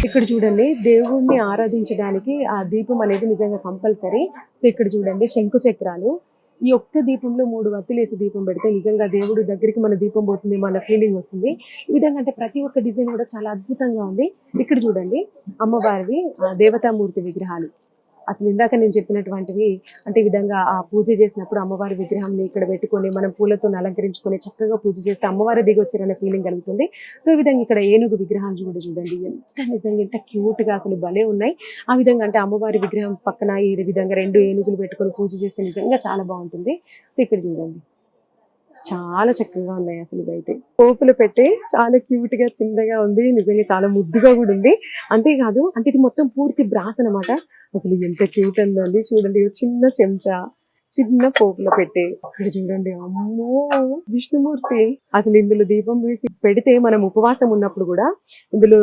ఇక్కడ చూడండి దేవుణ్ణి ఆరాధించడానికి ఆ దీపం అనేది నిజంగా కంపల్సరీ. సో ఇక్కడ చూడండి శంకు చక్రాలు. ఈ ఒక్క దీపంలో 3 వత్తులేసి దీపం పెడితే నిజంగా దేవుడి దగ్గరికి మన దీపం పోతుంది, మన ఫీలింగ్ వస్తుంది. ఈ విధంగా అంటే ప్రతి ఒక్క డిజైన్ కూడా చాలా అద్భుతంగా ఉంది. ఇక్కడ చూడండి అమ్మవారివి దేవతామూర్తి విగ్రహాలు. అసలు ఇందాక నేను చెప్పినటువంటివి అంటే ఈ విధంగా ఆ పూజ చేసినప్పుడు అమ్మవారి విగ్రహాన్ని ఇక్కడ పెట్టుకొని మనం పూలతో అలంకరించుకొని చక్కగా పూజ చేస్తే అమ్మవారి దిగి వచ్చారనే ఫీలింగ్ కలుగుతుంది. సో ఈ విధంగా ఇక్కడ ఏనుగు విగ్రహాలు కూడా చూడండి ఎంత నిజంగా ఎంత క్యూట్ గా అసలు భలే ఉన్నాయి. ఆ విధంగా అంటే అమ్మవారి విగ్రహం పక్కన ఈ విధంగా 2 ఏనుగులు పెట్టుకొని పూజ చేస్తే నిజంగా చాలా బాగుంటుంది. సో ఇక్కడ చూడండి చాలా చక్కగా ఉన్నాయి. అసలు ఇదైతే పోపులు పెట్టే చాలా క్యూట్ గా చిన్నగా ఉంది, నిజంగా చాలా ముద్దుగా కూడా ఉంది. అంతేకాదు అంటే ఇది మొత్తం పూర్తి బ్రాస్ అనమాట. అసలు ఎంత క్యూట్ ఉందండి చూడండి. చిన్న చెంచా, చిన్న పోపుల పెట్టే. ఇక్కడ చూడండి అమ్మో విష్ణుమూర్తి. అసలు ఇందులో దీపం వేసి పెడితే మనం ఉపవాసం ఉన్నప్పుడు కూడా ఇందులో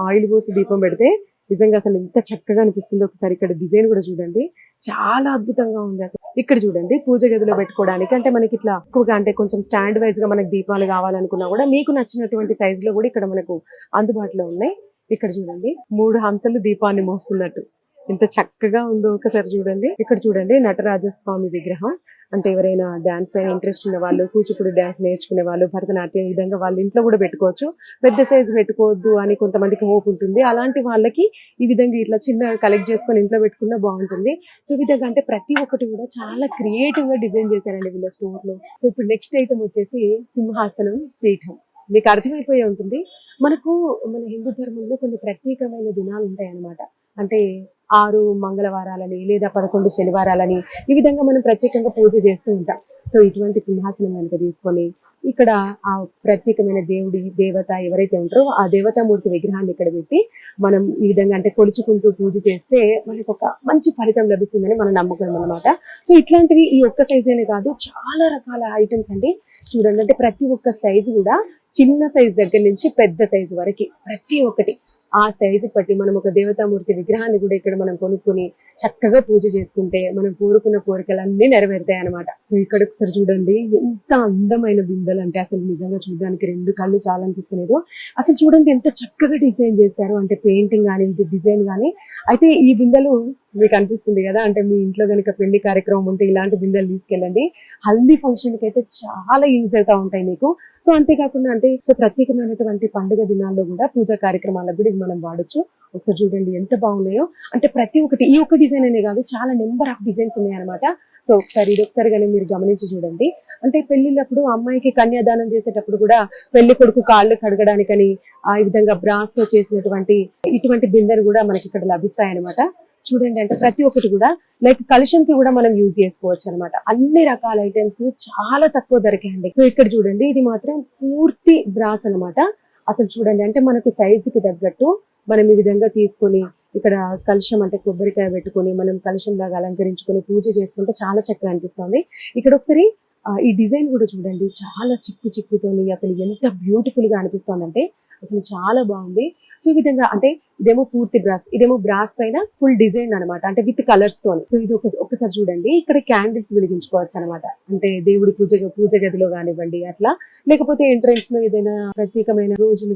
ఆయిల్ పోసి దీపం పెడితే నిజంగా అసలు ఎంత చక్కగా అనిపిస్తుందో. ఒకసారి ఇక్కడ డిజైన్ కూడా చూడండి చాలా అద్భుతంగా ఉంది. అసలు ఇక్కడ చూడండి పూజ గదిలో పెట్టుకోవడానికి అంటే మనకి ఇట్లా ఎక్కువగా అంటే కొంచెం స్టాండ్ వైజ్ గా మనకి దీపాలు కావాలనుకున్నా కూడా మీకు నచ్చినటువంటి సైజ్ లో కూడా ఇక్కడ మనకు అందుబాటులో ఉన్నాయి. ఇక్కడ చూడండి 3 హంసలు దీపాన్ని మోస్తున్నట్టు ఎంత చక్కగా ఉందో ఒకసారి చూడండి. ఇక్కడ చూడండి నటరాజస్వామి విగ్రహం. అంటే ఎవరైనా డాన్స్ పైన ఇంట్రెస్ట్ ఉన్న వాళ్ళు, కూచిపూడి డాన్స్ నేర్చుకునే వాళ్ళు, భరతనాట్యం ఈ విధంగా వాళ్ళ ఇంట్లో కూడా పెట్టుకోవచ్చు. పెద్ద సైజు పెట్టుకోవద్దు అని కొంతమందికి హోప్ ఉంటుంది. అలాంటి వాళ్ళకి ఈ విధంగా ఇట్లా చిన్న కలెక్ట్ చేసుకొని ఇంట్లో పెట్టుకున్నా బాగుంటుంది. సో ఈ విధంగా అంటే ప్రతి ఒక్కటి కూడా చాలా క్రియేటివ్ గా డిజైన్ చేశారండి వీళ్ళ స్టోర్ లో. సో ఇప్పుడు నెక్స్ట్ ఐటమ్ వచ్చేసి సింహాసనం పీఠం. మీకు అర్థమైపోయే ఉంటుంది. మనకు మన హిందూ ధర్మంలో కొన్ని ప్రత్యేకమైన దినాలు ఉంటాయి అన్నమాట. అంటే 6 మంగళవారాలని లేదా 11 శనివారాలని ఈ విధంగా మనం ప్రత్యేకంగా పూజ చేస్తూ ఉంటాం. సో ఇటువంటి సింహాసనం కనుక తీసుకొని ఇక్కడ ఆ ప్రత్యేకమైన దేవత ఎవరైతే ఉంటారో ఆ దేవతామూర్తి విగ్రహాన్ని ఇక్కడ పెట్టి మనం ఈ విధంగా అంటే కొలుచుకుంటూ పూజ చేస్తే మనకు ఒక మంచి ఫలితం లభిస్తుందని మన నమ్మకం అన్నమాట. సో ఇట్లాంటివి ఈ ఒక్క సైజ్ అనే కాదు, చాలా రకాల ఐటమ్స్ అండి. చూడండి అంటే ప్రతి ఒక్క సైజు కూడా చిన్న సైజు దగ్గర నుంచి పెద్ద సైజు వరకు ప్రతి ఒక్కటి ఆ సైజు బట్టి మనం ఒక దేవతామూర్తి విగ్రహాన్ని కూడా ఇక్కడ మనం కొనుక్కొని చక్కగా పూజ చేసుకుంటే మనం కోరుకున్న కోరికలన్నీ నెరవేరుతాయి అనమాట. సో ఇక్కడ ఒకసారి చూడండి ఎంత అందమైన బిందెలు అంటే అసలు నిజంగా చూడడానికి 2 కళ్ళు చాలా అనిపిస్తలేదు. అసలు చూడండి ఎంత చక్కగా డిజైన్ చేశారు అంటే పెయింటింగ్ కానీ ఇది డిజైన్ కానీ. అయితే ఈ బిందెలు మీకు అనిపిస్తుంది కదా అంటే మీ ఇంట్లో కనుక పెళ్లి కార్యక్రమం ఉంటే ఇలాంటి బిందెలు తీసుకెళ్ళండి. హల్దీ ఫంక్షన్ కి అయితే చాలా యూజ్ అవుతా ఉంటాయి మీకు. సో అంతేకాకుండా అంటే సో ప్రత్యేకమైనటువంటి పండుగ దినాల్లో కూడా పూజా కార్యక్రమాలకు కూడా మనం వాడచ్చు. ఒకసారి చూడండి ఎంత బాగున్నాయో. అంటే ప్రతి ఒక్కటి ఈ ఒక్క డిజైన్ అనే కాదు, చాలా నెంబర్ ఆఫ్ డిజైన్స్ ఉన్నాయి అనమాట. సో ఒకసారి ఇది ఒకసారిగానే మీరు గమనించి చూడండి. అంటే పెళ్లిళ్ళప్పుడు అమ్మాయికి కన్యాదానం చేసేటప్పుడు కూడా పెళ్లి కొడుకు కాళ్ళు కడగడానికని ఈ విధంగా బ్రాస్ తో చేసినటువంటి ఇటువంటి బిందెలు కూడా మనకి ఇక్కడ లభిస్తాయి అనమాట. చూడండి అంటే ప్రతి ఒక్కటి కూడా లైక్ కలశంకి కూడా మనం యూజ్ చేసుకోవచ్చు అనమాట. అన్ని రకాల ఐటమ్స్ చాలా తక్కువ ధరకే అండి. సో ఇక్కడ చూడండి ఇది మాత్రం పూర్తి బ్రాస్ అనమాట. అసలు చూడండి అంటే మనకు సైజుకి తగ్గట్టు మనం ఈ విధంగా తీసుకొని ఇక్కడ కలశం అంటే కొబ్బరికాయ పెట్టుకొని మనం కలశం లాగా అలంకరించుకొని పూజ చేసుకుంటే చాలా చక్కగా అనిపిస్తుంది. ఇక్కడ ఒకసారి ఈ డిజైన్ కూడా చూడండి చాలా చిక్కుతోని అసలు ఎంత బ్యూటిఫుల్ గా అనిపిస్తుంది అంటే అసలు చాలా బాగుంది. సో ఈ విధంగా అంటే ఇదేమో పూర్తి బ్రాస్, ఇదేమో బ్రాస్ పైన ఫుల్ డిజైన్ అనమాట అంటే విత్ కలర్స్ తోని. సో ఇది ఒకసారి చూడండి ఇక్కడ క్యాండిల్స్ వెలిగించుకోవచ్చు అనమాట. అంటే దేవుడి పూజ గదిలో కానివ్వండి అట్లా, లేకపోతే ఎంట్రన్స్ లో ఏదైనా ప్రత్యేకమైన రోజులు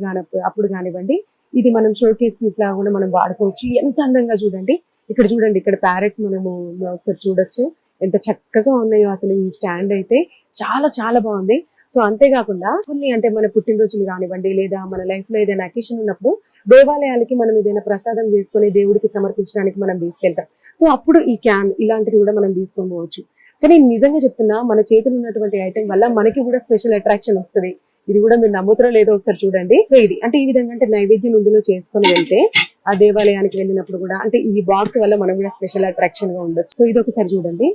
అప్పుడు కానివ్వండి ఇది మనం షోకేస్ పీస్ లాగా కూడా మనం వాడుకోవచ్చు. ఎంత అందంగా చూడండి. ఇక్కడ చూడండి ఇక్కడ ప్యారెట్స్ మనము ఒకసారి చూడొచ్చు ఎంత చక్కగా ఉన్నాయో. అసలు ఈ స్టాండ్ అయితే చాలా చాలా బాగుంది. సో అంతేకాకుండా కొన్ని అంటే మన పుట్టినరోజులు కానివ్వండి లేదా మన లైఫ్ లో ఏదైనా అకేషన్ ఉన్నప్పుడు దేవాలయాలకి మనం ఏదైనా ప్రసాదం చేసుకొని దేవుడికి సమర్పించడానికి మనం తీసుకెళ్తాం. సో అప్పుడు ఈ క్యాన్ ఇలాంటివి కూడా మనం తీసుకొని పోవచ్చు. కానీ నిజంగా చెప్తున్నా మన చేతులు ఉన్నటువంటి ఐటమ్ వల్ల మనకి కూడా స్పెషల్ అట్రాక్షన్ వస్తుంది. ఇది కూడా మీరు నమ్ముతారో లేదో ఒకసారి చూడండి. సో ఇది అంటే ఈ విధంగా అంటే నైవేద్యం ఇందులో చేసుకొని వెళ్తే ఆ దేవాలయానికి వెళ్ళినప్పుడు కూడా అంటే ఈ బాక్స్ వల్ల మనం కూడా స్పెషల్ అట్రాక్షన్ గా ఉండొచ్చు. సో ఇది ఒకసారి చూడండి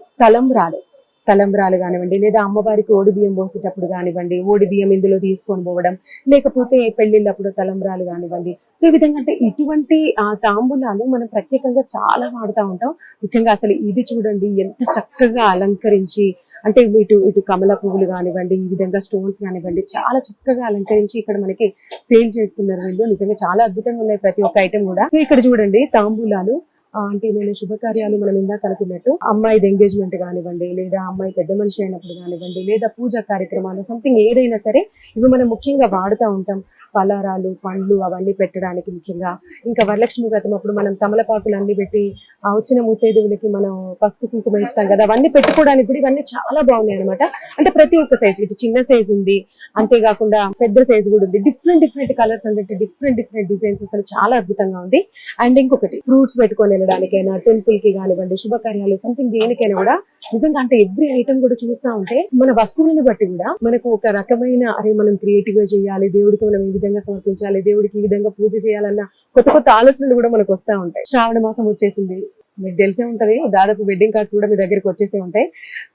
తలంబ్రాలు కానివ్వండి లేదా అమ్మవారికి ఓడి బియ్యం పోసేటప్పుడు కానివ్వండి ఓడి బియ్యం ఇందులో తీసుకొని పోవడం, లేకపోతే పెళ్లిళ్ళప్పుడు తలంబ్రాలు కానివ్వండి. సో ఈ విధంగా అంటే ఇటువంటి తాంబూలాలు మనం ప్రత్యేకంగా చాలా వాడుతూ ఉంటాం. ముఖ్యంగా అసలు ఇది చూడండి ఎంత చక్కగా అలంకరించి అంటే ఇటు కమల పువ్వులు కానివ్వండి ఈ విధంగా స్టోన్స్ కానివ్వండి చాలా చక్కగా అలంకరించి ఇక్కడ మనకి సేల్ చేస్తున్నారు వీళ్ళు. నిజంగా చాలా అద్భుతంగా ఉన్నాయి ప్రతి ఒక్క ఐటమ్ కూడా. సో ఇక్కడ చూడండి తాంబూలాలు అంటే ఏమైనా శుభకార్యాలు మనం ఇందాక అనుకున్నట్టు అమ్మాయిది ఎంగేజ్మెంట్ కానివ్వండి లేదా అమ్మాయి పెద్ద మనిషి అయినప్పుడు కానివ్వండి లేదా పూజా కార్యక్రమాలు సంథింగ్ ఏదైనా సరే ఇవి మనం ముఖ్యంగా వాడుతూ ఉంటాం. పలారాలు పండ్లు అవన్నీ పెట్టడానికి ముఖ్యంగా. ఇంకా వరలక్ష్మి వ్రతం అప్పుడు మనం తమలపాకులు అన్ని పెట్టి వచ్చిన ముత్తైదువులకి మనం పసుపు కుంకుమ ఇస్తాం కదా, అవన్నీ పెట్టుకోవడానికి కూడా ఇవన్నీ చాలా బాగున్నాయి అనమాట. అంటే ప్రతి ఒక్క సైజ్, ఇటు చిన్న సైజ్ ఉంది, అంతేకాకుండా పెద్ద సైజ్ కూడా ఉంది. డిఫరెంట్ డిఫరెంట్ కలర్స్ అంటే డిఫరెంట్ డిఫరెంట్ డిజైన్స్, అసలు చాలా అద్భుతంగా ఉంది. అండ్ ఇంకొకటి ఫ్రూట్స్ పెట్టుకొని వెళ్ళడానికైనా, టెంపుల్ కి కానివ్వండి, శుభకార్యాలు సంథింగ్ దేనికైనా కూడా నిజంగా అంటే ఎవ్రీ ఐటమ్ కూడా చూస్తా ఉంటే మన వస్తువులను బట్టి కూడా మనకు ఒక రకమైన అరే మనం క్రియేటివ్ గా చేయాలి, దేవుడికి మనం ఈ విధంగా సమర్పించాలి, దేవుడికి ఈ విధంగా పూజ చేయాలన్న కొత్త కొత్త ఆలోచనలు కూడా మనకు వస్తా ఉంటాయి. శ్రావణ మాసం వచ్చేసింది, మీకు తెలిసే ఉంటది, దాదాపు వెడ్డింగ్ కార్డ్స్ కూడా మీ దగ్గరికి వచ్చేసే ఉంటాయి.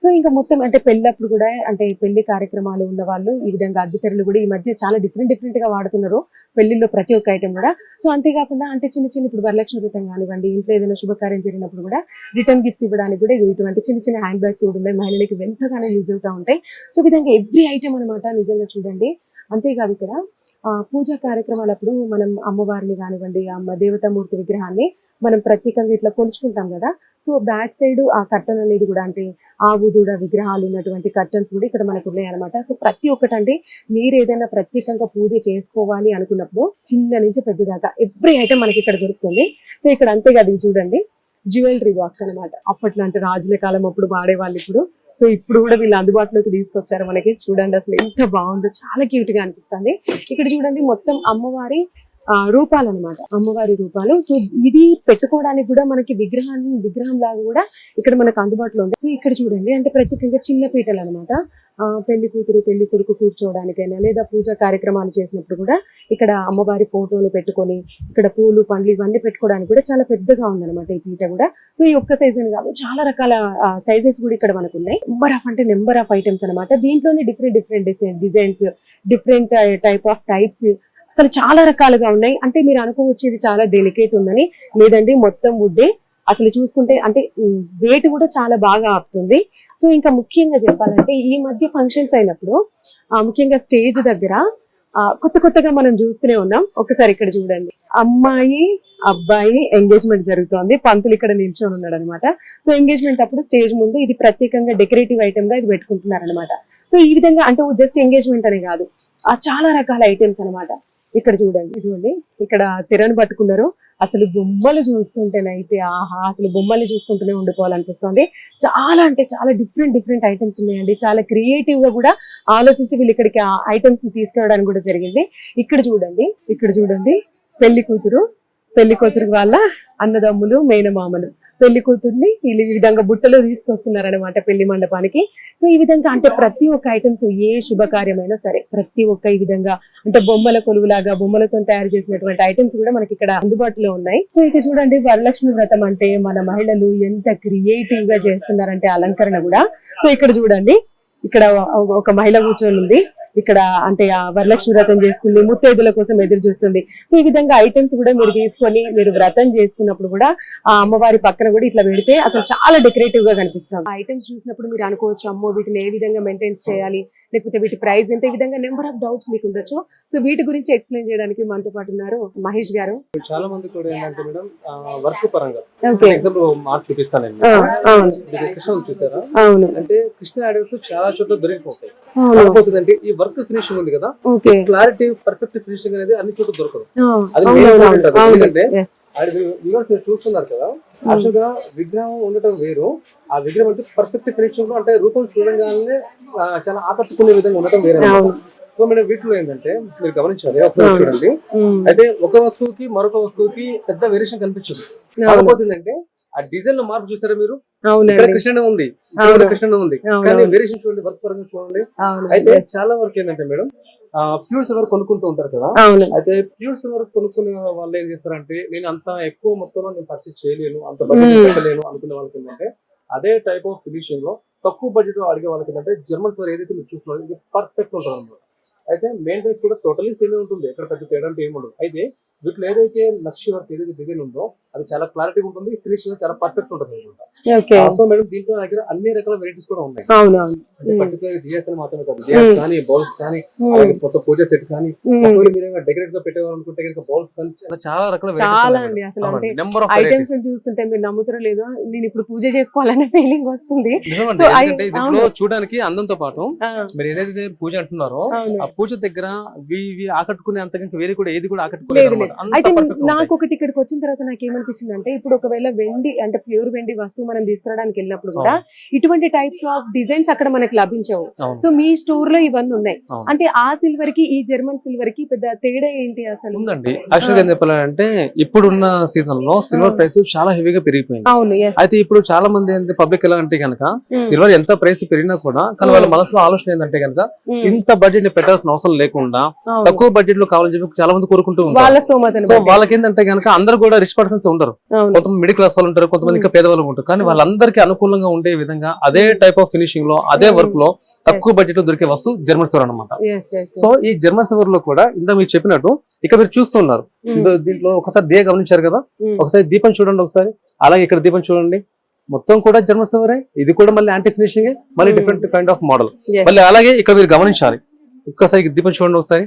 సో ఇంకా మొత్తం అంటే పెళ్ళప్పుడు కూడా అంటే పెళ్లి కార్యక్రమాలు ఉన్న వాళ్ళు ఈ విధంగా అద్దెతెరలు కూడా ఈ మధ్య చాలా డిఫరెంట్ గా వాడుతున్నారు పెళ్లిలో ప్రతి ఒక్క ఐటమ్ కూడా. సో అంతేకాకుండా అంటే చిన్న చిన్న ఇప్పుడు వరలక్ష్మి వ్రతం కానివ్వండి, ఇంట్లో ఏదైనా శుభకార్యం జరిగినప్పుడు కూడా రిటర్న్ గిఫ్ట్స్ ఇవ్వడానికి కూడా ఇటువంటి చిన్న చిన్న హ్యాండ్ బ్యాగ్స్ కూడా ఉన్నాయి, మహిళలకి ఎంతగానో యూజ్ అవుతా ఉంటాయి. సో ఈ విధంగా ఎవ్రీ ఐటమ్ అనమాట, నిజంగా చూడండి. అంతేకాదు ఇక్కడ పూజా కార్యక్రమాలప్పుడు మనం అమ్మవారిని కానివ్వండి, అమ్మ దేవతామూర్తి విగ్రహాన్ని మనం ప్రత్యేకంగా ఇట్లా కొలుచుకుంటాం కదా. సో బ్యాక్ సైడ్ ఆ కర్టన్ అనేది కూడా అంటే ఆవు దూడ విగ్రహాలు ఉన్నటువంటి కర్టన్స్ కూడా ఇక్కడ మనకు ఉన్నాయన్నమాట. సో ప్రతి ఒక్కటి అంటే మీరు ఏదైనా ప్రత్యేకంగా పూజ చేసుకోవాలి అనుకున్నప్పుడు చిన్న నుంచి పెద్ద దాకా ఎవ్రీ ఐటమ్ మనకి ఇక్కడ దొరుకుతుంది. సో ఇక్కడ అంతేకాదు ఇవి చూడండి, జ్యువెలరీ బాక్స్ అనమాట. అప్పట్లో అంటే రాజుల కాలం అప్పుడు వాడేవాళ్ళు, ఇప్పుడు సో ఇప్పుడు కూడా వీళ్ళు అందుబాటులోకి తీసుకొచ్చారు మనకి. చూడండి అసలు ఎంత బాగుందో, చాలా క్యూట్ గా అనిపిస్తుంది. ఇక్కడ చూడండి మొత్తం అమ్మవారి రూపాలు అనమాట, అమ్మవారి రూపాలు. సో ఇది పెట్టుకోవడానికి కూడా మనకి విగ్రహం లాగా కూడా ఇక్కడ మనకు అందుబాటులో ఉంది. సో ఇక్కడ చూడండి అంటే ప్రత్యేకంగా చిన్న పీటలు అనమాట, పెళ్లి కూతురు పెళ్లి కొడుకు కూర్చోవడానికైనా లేదా పూజా కార్యక్రమాలు చేసినప్పుడు కూడా ఇక్కడ అమ్మవారి ఫోటోలు పెట్టుకొని ఇక్కడ పూలు పండ్లు ఇవన్నీ పెట్టుకోవడానికి కూడా చాలా పెద్దగా ఉందన్నమాట ఈ పీట కూడా. సో ఈ ఒక్క సైజ్ అని కాదు, చాలా రకాల సైజెస్ కూడా ఇక్కడ మనకు ఉన్నాయి. నెంబర్ ఆఫ్ ఐటమ్స్ అనమాట. దీంట్లోనే డిఫరెంట్ డిజైన్స్, డిఫరెంట్ టైప్స్, అసలు చాలా రకాలుగా ఉన్నాయి. అంటే మీరు అనుకోవచ్చు ఇది చాలా డెలికేట్ ఉందని, లేదండి మొత్తం వుడ్డే. అసలు చూసుకుంటే అంటే వెయిట్ కూడా చాలా బాగా ఆపుతుంది. సో ఇంకా ముఖ్యంగా చెప్పాలంటే ఈ మధ్య ఫంక్షన్స్ అయినప్పుడు ముఖ్యంగా స్టేజ్ దగ్గర కొత్తగా మనం చూస్తూనే ఉన్నాం. ఒకసారి ఇక్కడ చూడండి, అమ్మాయి అబ్బాయి ఎంగేజ్మెంట్ జరుగుతోంది, పంతులు ఇక్కడ నిల్చొని ఉన్నాడు అనమాట. సో ఎంగేజ్మెంట్ అప్పుడు స్టేజ్ ముందు ఇది ప్రత్యేకంగా డెకరేటివ్ ఐటమ్ గా ఇది పెట్టుకుంటున్నారు అనమాట. సో ఈ విధంగా అంటే జస్ట్ ఎంగేజ్మెంట్ అనే కాదు, చాలా రకాల ఐటమ్స్ అనమాట. ఇక్కడ చూడండి, ఇదిగోండి ఇక్కడ తెరను పట్టుకున్నారు. అసలు బొమ్మలు చూస్తుంటేనైతే ఆహా, అసలు బొమ్మలు చూసుకుంటూనే ఉండిపోవాలనిపిస్తుంది. చాలా అంటే చాలా డిఫరెంట్ ఐటమ్స్ ఉన్నాయండి. చాలా క్రియేటివ్ గా కూడా ఆలోచించి వీళ్ళు ఇక్కడికి ఆ ఐటమ్స్ తీసుకురావడానికి కూడా జరిగింది. ఇక్కడ చూడండి పెళ్లి కూతురు వాళ్ళ అన్నదమ్ములు మేనమామలు పెళ్లి కూతుర్ని ఈ విధంగా బుట్టలో తీసుకొస్తున్నారనమాట పెళ్లి మండపానికి. సో ఈ విధంగా అంటే ప్రతి ఒక్క ఐటమ్స్ ఏ శుభకార్యమైనా సరే ప్రతి ఒక్క ఈ విధంగా అంటే బొమ్మల కొలువులాగా బొమ్మలతో తయారు చేసినటువంటి ఐటమ్స్ కూడా మనకి ఇక్కడ అందుబాటులో ఉన్నాయి. సో ఇక చూడండి వరలక్ష్మి వ్రతం అంటే మన మహిళలు ఎంత క్రియేటివ్ గా చేస్తున్నారంటే అలంకరణ కూడా. సో ఇక్కడ చూడండి, ఇక్కడ ఒక మహిళ కూర్చొని ఉంది, ఇక్కడ అంటే ఆ వరలక్ష్మి వ్రతం చేసుకుంది, ముత్తైదుల కోసం ఎదురు చూస్తుంది. సో ఈ విధంగా ఐటమ్స్ కూడా మీరు తీసుకొని మీరు వ్రతం చేసుకున్నప్పుడు కూడా ఆ అమ్మవారి పక్కన కూడా ఇట్లా పెడితే అసలు చాలా డెకరేటివ్ గా కనిపిస్తుంది. ఆ ఐటమ్స్ చూసినప్పుడు మీరు అనుకోవచ్చు, అమ్మో వీటిని ఏ విధంగా మెయింటైన్ చేయాలి, లేకపోతే వీటి ప్రైస్ ఎంత, ఈ విధంగా నెంబర్ ఆఫ్ డౌట్స్ మీకు ఉండొచ్చు. సో వీటి గురించి ఎక్స్ప్లెయిన్ చేయడానికి మనతో పాటు ఉన్నారు మహేష్ గారు. చాలా మంది కూడా ఏంటంటే మేడం వర్క్ పరంగా ఎగ్జాంపుల్ మార్క్ చూపిస్తానండి. కృష్ణ చూసారా, అంటే కృష్ణ ఐడల్స్ చాలా చోట్ల దొరికిపోతాయి. కాకపోతుందంటే ఈ వర్క్ ఫినిషింగ్ ఉంది కదా, క్లారిటీ పర్ఫెక్ట్ ఫినిషింగ్ అనేది అన్ని చోట్ల దొరకదు. అది ఎందుకంటే మీరు చూస్తున్నారు కదా, యాక్చువల్ గా విగ్రహం ఉండటం వేరు, ఆ విగ్రహం అంటే పర్ఫెక్ట్ ఫినిషింగ్ లో అంటే రూపం చూడగానే చాలా ఆకట్టుకునే విధంగా ఉండటం వేరే. సో మేడం వీటిలో ఏంటంటే మీరు గమనించాలి ఒకసారి చూడండి, అయితే ఒక వస్తువుకి మరొక వస్తువుకి పెద్ద వేరియేషన్ కనిపించదు. కాకపోతుందంటే ఆ డిజైన్ లో మార్పు చూసారా మీరు, ఇక్కడ కృష్ణనే ఉంది, కృష్ణనే ఉంది, కానీ వేరియేషన్ చూడండి, వర్క్ పరంగా చూడండి. అయితే చాలా వరకు ఏంటంటే మేడం ప్యూర్స్ ఎవరు కొనుక్కుంటూ ఉంటారు కదా, అయితే ప్యూర్స్ ఎవరు కొనుక్కునే వాళ్ళు ఏం చేస్తారంటే నేను అంత ఎక్కువ మొత్తంలో నేను పర్చేస్ చేయలేను, అంత బడ్జెట్ పెట్టలేను అనుకునే వాళ్ళకి ఏంటంటే అదే టైప్ ఆఫ్ ఫినిషింగ్ లో తక్కువ బడ్జెట్ అడిగే వాళ్ళకి ఏంటంటే జర్మన్ ఫ్లోర్ ఏదైతే మీరు చూస్తున్నారో ఇది పర్ఫెక్ట్ ఉంటుంది అనమాట. అయితే మెయింటెనెన్స్ కూడా టోటలీ సేమే ఉంటుంది, ఎక్కడ పెద్ద తేడా అంటే ఏమి ఉండదు. అయితే వీటిలో ఏదైతే నక్షి వర్క్ ఏదైతే డిజైన్ ఉందో అది చాలా క్లారిటీ ఉంటుంది, ఫినిషింగ్ చాలా పర్ఫెక్ట్ ఉంటుంది అనమాట. సో మేడం దీంట్లో దగ్గర అన్ని రకాల వెరైటీస్ కూడా ఉన్నాయి. పర్టికులర్ డిఎస్ఎల్ మాత్రమే కాదు, డిఎస్ కానీ బౌల్స్ కానీ అలాగే కొత్త పూజ సెట్ కానీ డెకరేట్ గా పెట్టేవాలనుకుంటే కనుక బౌల్స్ కానీ చాలా రకాల చాలా అండి. అసలు అంటే ఐటమ్స్ చూస్తుంటే మీరు నమ్ముతారో లేదో, నేను ఇప్పుడు పూజ చేసుకోవాలనే ఫీలింగ్ వస్తుంది. దీంట్లో చూడడానికి అందంతో పాటు మీరు ఏదైతే పూజ అంటున్నారో ఆ పూజ దగ్గర ఇవి ఆకట్టుకునే అంతకంటే వేరే కూడా ఏది కూడా లేదు ఆకట్టుకోలేదు లేదు. అయితే నాకు ఒకటి ఇక్కడికి వచ్చిన తర్వాత నాకు ఏమనిపించింది అంటే, ఇప్పుడు ఒకవేళ వెండి అంటే ప్యూర్ వెండి వస్తువు మనం తీసుకురావడానికి వెళ్ళినప్పుడు కూడా ఇటువంటి టైప్ ఆఫ్ డిజైన్స్ అక్కడ మనకి లభించవు. సో మీ స్టోర్ లో ఇవన్నీ ఉన్నాయి అంటే ఆ సిల్వర్ కి ఈ జర్మన్ సిల్వర్ కి పెద్ద తేడా ఏంటి అసలు? ఉందండి. యాక్చువల్ గా ఏం చెప్పాలంటే ఇప్పుడున్న సీజన్ లో సిల్వర్ ప్రైస్ చాలా హెవీగా పెరిగిపోయింది. అవును. అయితే ఇప్పుడు చాలా మంది పబ్లిక్ ఎలా అంటే కనుక సిల్వర్ ఎంత ప్రైస్ పెరిగినా కూడా కానీ వాళ్ళ మనసులో ఆలోచన ఏంటంటే కనుక ఇంత బడ్జెట్ ని పెట్టాల్సిన అవసరం లేకుండా తక్కువ బడ్జెట్ లో కావాలని చెప్పి చాలా మంది కోరుకుంటూ ఉంటారు. సో వాళ్ళకి ఏంటంటే కనుక అందరూ కూడా రిచ్ పర్సన్స్ ఉంటారు. కొంతమంది మిడిల్ క్లాస్ వాళ్ళు ఉంటారు, కొంతమంది ఇంకా పేదవాళ్ళు ఉంటారు. కానీ వాళ్ళందరికీ అనుకూలంగా ఉండే విధంగా అదే టైప్ ఆఫ్ ఫినిషింగ్ లో అదే వర్క్ లో తక్కువ బడ్జెట్ లో దొరికే వస్తువు జర్మన్ సిల్వర్ అనమాట. సో ఈ జర్మన్ సిల్వర్ లో కూడా ఇంత మీరు చెప్పినట్టు ఇక్కడ మీరు చూస్తున్నారు దీంట్లో ఒకసారి దియ గమనించారు కదా, ఒకసారి దీపం చూడండి ఒకసారి, అలాగే ఇక్కడ దీపం చూడండి, మొత్తం కూడా జర్మన్ సిల్వరే. ఇది కూడా మళ్ళీ యాంటీ ఫినిషింగ్, మళ్ళీ డిఫరెంట్ కైండ్ ఆఫ్ మోడల్. మళ్ళీ అలాగే ఇక్కడ మీరు గమనించాలి, ఒక్కసారి దీపం చూడండి ఒకసారి,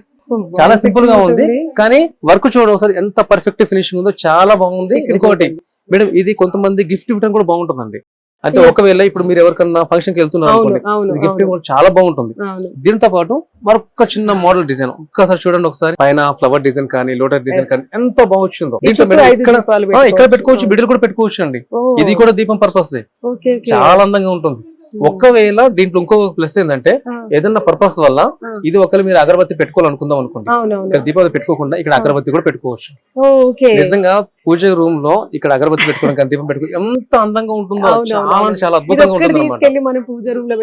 చాలా సింపుల్ గా ఉంది కానీ వర్క్ చూడండి ఒకసారి ఎంత పర్ఫెక్ట్ ఫినిషింగ్ ఉందో, చాలా బాగుంది. ఇంకోటి మేడం, ఇది కొంతమంది గిఫ్ట్ ఇవ్వడం కూడా బాగుంటుందండి. అంటే ఒకవేళ ఇప్పుడు మీరు ఎవరికన్నా ఫంక్షన్ కి వెళ్తున్నారు అనుకోండి, గిఫ్ట్ కూడా చాలా బాగుంటుంది. దీంతో పాటు మరొక చిన్న మోడల్ డిజైన్ ఒక్కసారి చూడండి ఒకసారి, పైన ఫ్లవర్ డిజైన్ కానీ లోటస్ డిజైన్ కానీ ఎంత బాగా వచ్చిందో. ఇక్కడ పెట్టుకోవచ్చు, బిడ్డలు కూడా పెట్టుకోవచ్చు అండి. ఇది కూడా దీపం పర్పస్ చాలా అందంగా ఉంటుంది. ఒక్కవేళ దీంట్లో ఇంకో ప్లస్ ఏంటంటే ఏదన్నా పర్పస్ వల్ల ఇది ఒకవేళ మీరు అగరబత్తి పెట్టుకోవాలనుకుందాం అనుకోండి, ఇక్కడ దీపావళి పెట్టుకోకుండా ఇక్కడ అగరబత్తి కూడా పెట్టుకోవచ్చు. నిజంగా పూజ రూమ్ లో ఇక్కడ అగరబత్తి పెట్టుకోవడం కానీ దీపం పెట్టుకో ఎంత అందంగా ఉంటుందో, చాలా అద్భుతంగా ఉంటుంది. మనం పూజ రూమ్ లో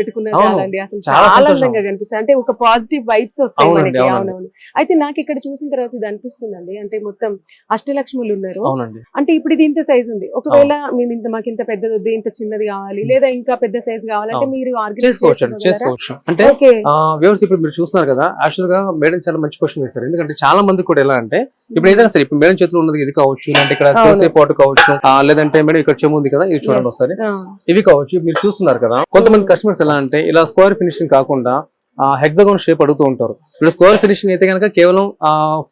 చాలా అందంగా కనిపిస్తుంది. అంటే ఒక పాజిటివ్ వైబ్స్ వస్తాయి మనకి. అవునవును. అయితే నాకు ఇక్కడ చూసిన తర్వాత ఇది అనిపిస్తుందండి, అంటే మొత్తం అష్టలక్ష్ములు ఉన్నారు. అంటే ఇప్పుడు ఇది ఇంత సైజ్ ఉంది, ఒకవేళ మేము మాకు ఇంత పెద్దది వద్దు, ఇంత చిన్నది కావాలి, లేదా ఇంకా పెద్ద సైజ్ కావాలంటే మీరు చేసుకోవచ్చు. అంటే వ్యూవర్స్ ఇప్పుడు మీరు చూస్తున్నారు కదా, యాక్చువల్ గా మేడం చాలా మంచి క్వశ్చన్ వేస్తారు. ఎందుకంటే చాలా మంది కూడా ఎలా అంటే ఇప్పుడు ఏదైనా సరే ఇప్పుడు మేడం చేతిలో ఉన్నది ఇది కావచ్చు, ఇలాంటి ఇక్కడ తులసి పాటు కావచ్చు, లేదంటే మేడం ఇక్కడ చెమ్ము ఉంది కదా, ఇది చూడండి ఒకసారి, ఇవి కావచ్చు. మీరు చూస్తున్నారు కదా, కొంతమంది కస్టమర్స్ ఎలా అంటే ఇలా స్క్వేర్ ఫినిషింగ్ కాకుండా హెక్సాగోన్ షేప్ అడుగుతూ ఉంటారు. ఇప్పుడు స్క్వేర్ ఫినిషింగ్ అయితే కనుక కేవలం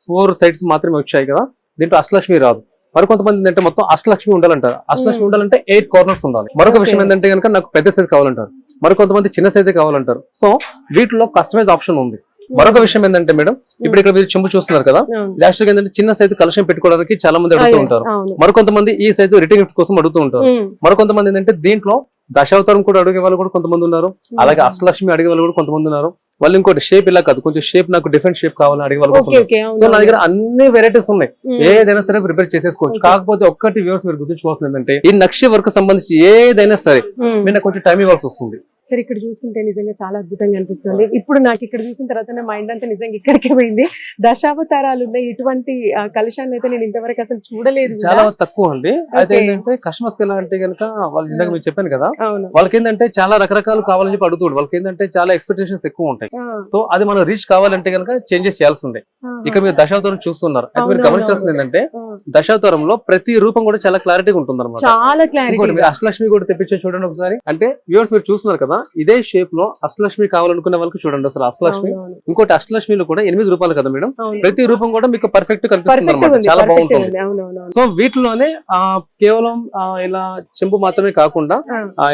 4 సైడ్స్ మాత్రమే వచ్చాయి కదా, దీంట్లో అష్టలక్ష్మి రాదు. మరి కొంతమంది ఏంటంటే మొత్తం అష్టలక్ష్మి ఉండాలంటారు. అష్టలక్ష్మి ఉండాలంటే 8 కార్నర్స్ ఉండాలి. మరొక విషయం ఏంటంటే కనుక నాకు పెద్ద సైజ్ కావాలంటారు, మరి కొంతమంది చిన్న సైజే కావాలంటారు. సో వీటిలో కస్టమైజ్ ఆప్షన్ ఉంది. మరొక విషయం ఏంటంటే మేడం, ఇప్పుడు ఇక్కడ మీరు చెంబు చూస్తున్నారు కదా, యాక్చువల్ గా ఏంటంటే చిన్న సైజు కలశం పెట్టుకోవడానికి చాలా మంది అడుగుతూ ఉంటారు. మరికొంతమంది ఈ సైజు రిటర్న్ గిఫ్ట్ కోసం అడుగుతూ ఉంటారు. మరికొంతమంది ఏంటంటే దీంట్లో దశావతారం కూడా అడిగే వాళ్ళు కూడా కొంతమంది ఉన్నారు, అలాగే అష్టలక్ష్మి అడిగే వాళ్ళు కూడా కొంతమంది ఉన్నారు. వాళ్ళు ఇంకోటి షేప్ ఇలా కాదు, కొంచెం షేప్ నాకు డిఫరెంట్ షేప్ కావాలని అడిగే వాళ్ళు. సో నా దగ్గర అన్ని వెరైటీస్ ఉన్నాయి, ఏదైనా సరే ప్రిపేర్ చేసేసుకోవచ్చు. కాకపోతే ఒక్కటి వ్యూవర్స్ మీరు గుర్తుంచుకోవాల్సింది ఏంటంటే ఈ నక్షి వర్క్ సంబంధించి ఏదైనా సరే మీరు కొంచెం టైం ఇవ్వాల్సి వస్తుంది. సరే, ఇక్కడ చూస్తుంటే నిజంగా చాలా అద్భుతంగా అనిపిస్తుంది. ఇప్పుడు నాకు ఇక్కడ చూసిన తర్వాత నా మైండ్ అంతా నిజంగా ఇక్కడికే పోయింది. దశావతారాలు ఉన్నాయి, ఇటువంటి కలశాన్ని అయితే నేను ఇంతవరకు అసలు చూడలేదు, చాలా తక్కువ అండి. అయితే ఏంటంటే కస్టమర్స్ కి ఎలా అంటే కనుక వాళ్ళు ఇందాక మీరు చెప్పాను కదా, వాళ్ళకి ఏంటంటే చాలా రకరకాలు కావాలని చెప్పి అడుగుతాడు. వాళ్ళకి ఏంటంటే చాలా ఎక్స్పెక్టేషన్స్ ఎక్కువ ఉంటాయి. సో అది మనం రీచ్ కావాలంటే కనుక చేంజెస్ చేయాల్సిందే. ఇక మీరు దశావతారం చూస్తున్నారు, అయితే మీరు గమనించాల్సింది ఏంటంటే దశావతారంలో ప్రతి రూపం కూడా చాలా క్లారిటీగా ఉంటుంది అనమాట. చాలా క్లారిటీ. మీరు అష్టలక్ష్మి కూడా తెప్పించే చూడండి ఒకసారి. అంటే వ్యూవర్స్ మీరు చూస్తున్నారు కదా, ఇదే షేప్ లో అష్టలక్ష్మి కావాలనుకునే వాళ్ళకి చూడండి అసలు అష్టలక్ష్మి. ఇంకోటి అష్టలక్ష్మిలో కూడా 8 రూపాయలు కదా మేడం, ప్రతి రూపం కూడా మీకు పర్ఫెక్ట్ కనిపిస్తుంది అనమాట, చాలా బాగుంటుంది. సో వీటిలోనే కేవలం ఇలా చెంపు మాత్రమే కాకుండా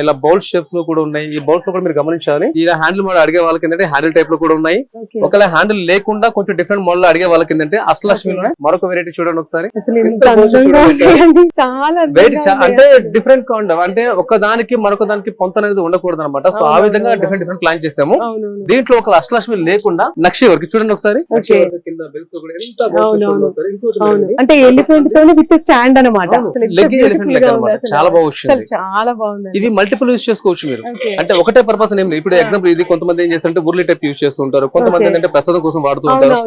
ఇలా బౌల్ షేప్స్ లో కూడా ఉన్నాయి. ఈ బౌల్స్ లో కూడా మీరు గమనించాలి, ఇలా హ్యాండిల్ మోడల్ అడిగే వాళ్ళకి ఏంటంటే హ్యాండిల్ టైప్ లో కూడా ఉన్నాయి. ఒకవేళ హ్యాండిల్ లేకుండా కొంచెం డిఫరెంట్ మోడల్ అడిగే వాళ్ళకి ఏంటంటే అష్టలక్ష్మిలో మరొక వెరైటీ చూడండి ఒకసారి. అంటే డిఫరెంట్ కౌంట్, అంటే ఒక దానికి మరొక దానికి పొంత అనేది ఉండకూడదు అనమాట. సో ఆ విధంగా డిఫరెంట్ డిఫరెంట్ ప్లాన్ చేసాము. దీంట్లో ఒక అష్టలక్ష్మి లేకుండా నక్షి వరకు చూడండి ఒకసారి. అంటే ఎలిఫెంట్ తో విత్ స్టాండ్ అన్నమాట, చాలా బాగా వచ్చింది, చాలా బాగుంది. ఇవి మల్టిపుల్ యూజ్ చేసుకోవచ్చు మీరు. అంటే ఒకటే పర్పస్ ఏం లేదు. ఇప్పుడు ఎగ్జాంపుల్ ఇది కొంతమంది ఏం చేస్తారంటే ఉర్లీ టైప్ యూజ్ చేస్తుంటారు, కొంతమంది ఏంటంటే ప్రసాదం కోసం వాడుతూ ఉంటారు.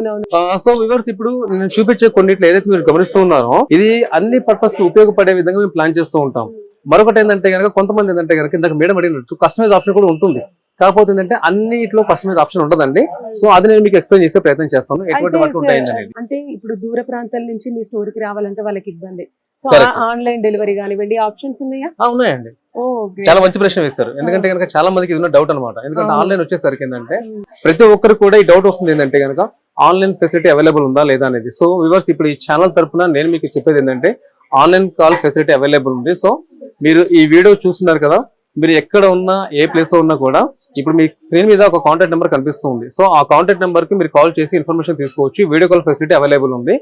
సో వ్యూవర్స్ ఇప్పుడు నేను చూపించే కొన్నిట్లో ఏదైతే మీరు గమనిస్తూ ఉన్నారో ఇది అన్ని పర్పస్ కి ఉపయోగపడే విధంగా మేము ప్లాన్ చేస్తూ ఉంటాం. మరొకటి ఏంటంటే కనుక కొంతమంది ఏంటంటే కనుక ఇందాక మేడం అడిగినట్టు కస్టమైజ్ ఆప్షన్ కూడా ఉంటుంది. కాకపోతే ఏంటంటే అన్నిట్లో కస్టమైజ్ ఆప్షన్ ఉండదండి. సో అది నేను మీకు ఎక్స్ప్లెయిన్ చేసే ప్రయత్నం చేస్తాను ఎటువంటి వర్క్ ఉంటాయండి. అంటే ఇప్పుడు దూర ప్రాంతాల నుంచి మీ స్టోర్ కి రావాలంటే వాళ్ళకి ఇబ్బంది, సో ఆన్లైన్ డెలివరీ కానివ్వండి ఆప్షన్స్ ఉన్నాయా? ఉన్నాయండి. చాలా మంచి ప్రశ్న వేస్తారు. ఎందుకంటే కనుక చాలా మందికి ఇది డౌట్ అనమాట. ఎందుకంటే ఆన్లైన్ వచ్చేసరికి ఏంటంటే ప్రతి ఒక్కరు కూడా ఈ డౌట్ వస్తుంది ఏంటంటే కనుక ఆన్లైన్ ఫెసిలిటీ అవైలబుల్ ఉందా లేదా అనేది. సో వ్యూవర్స్ ఇప్పుడు ఈ ఛానల్ తరఫున నేను మీకు చెప్పేది ఏంటంటే ఆన్లైన్ కాల్ ఫెసిలిటీ అవైలబుల్ ఉంది. సో మీరు ఈ వీడియో చూస్తున్నారు కదా, మీరు ఎక్కడ ఉన్నా ఏ ప్లేస్ లో ఉన్నా కూడా ఇప్పుడు మీ స్క్రీన్ మీద ఒక కాంటాక్ట్ నెంబర్ కనిపిస్తుంది. సో ఆ కాంటాక్ట్ నెంబర్ కి మీరు కాల్ చేసి ఇన్ఫర్మేషన్ తీసుకోవచ్చు. వీడియో కాల్ ఫెసిలిటీ అవైలబుల్ ఉంది.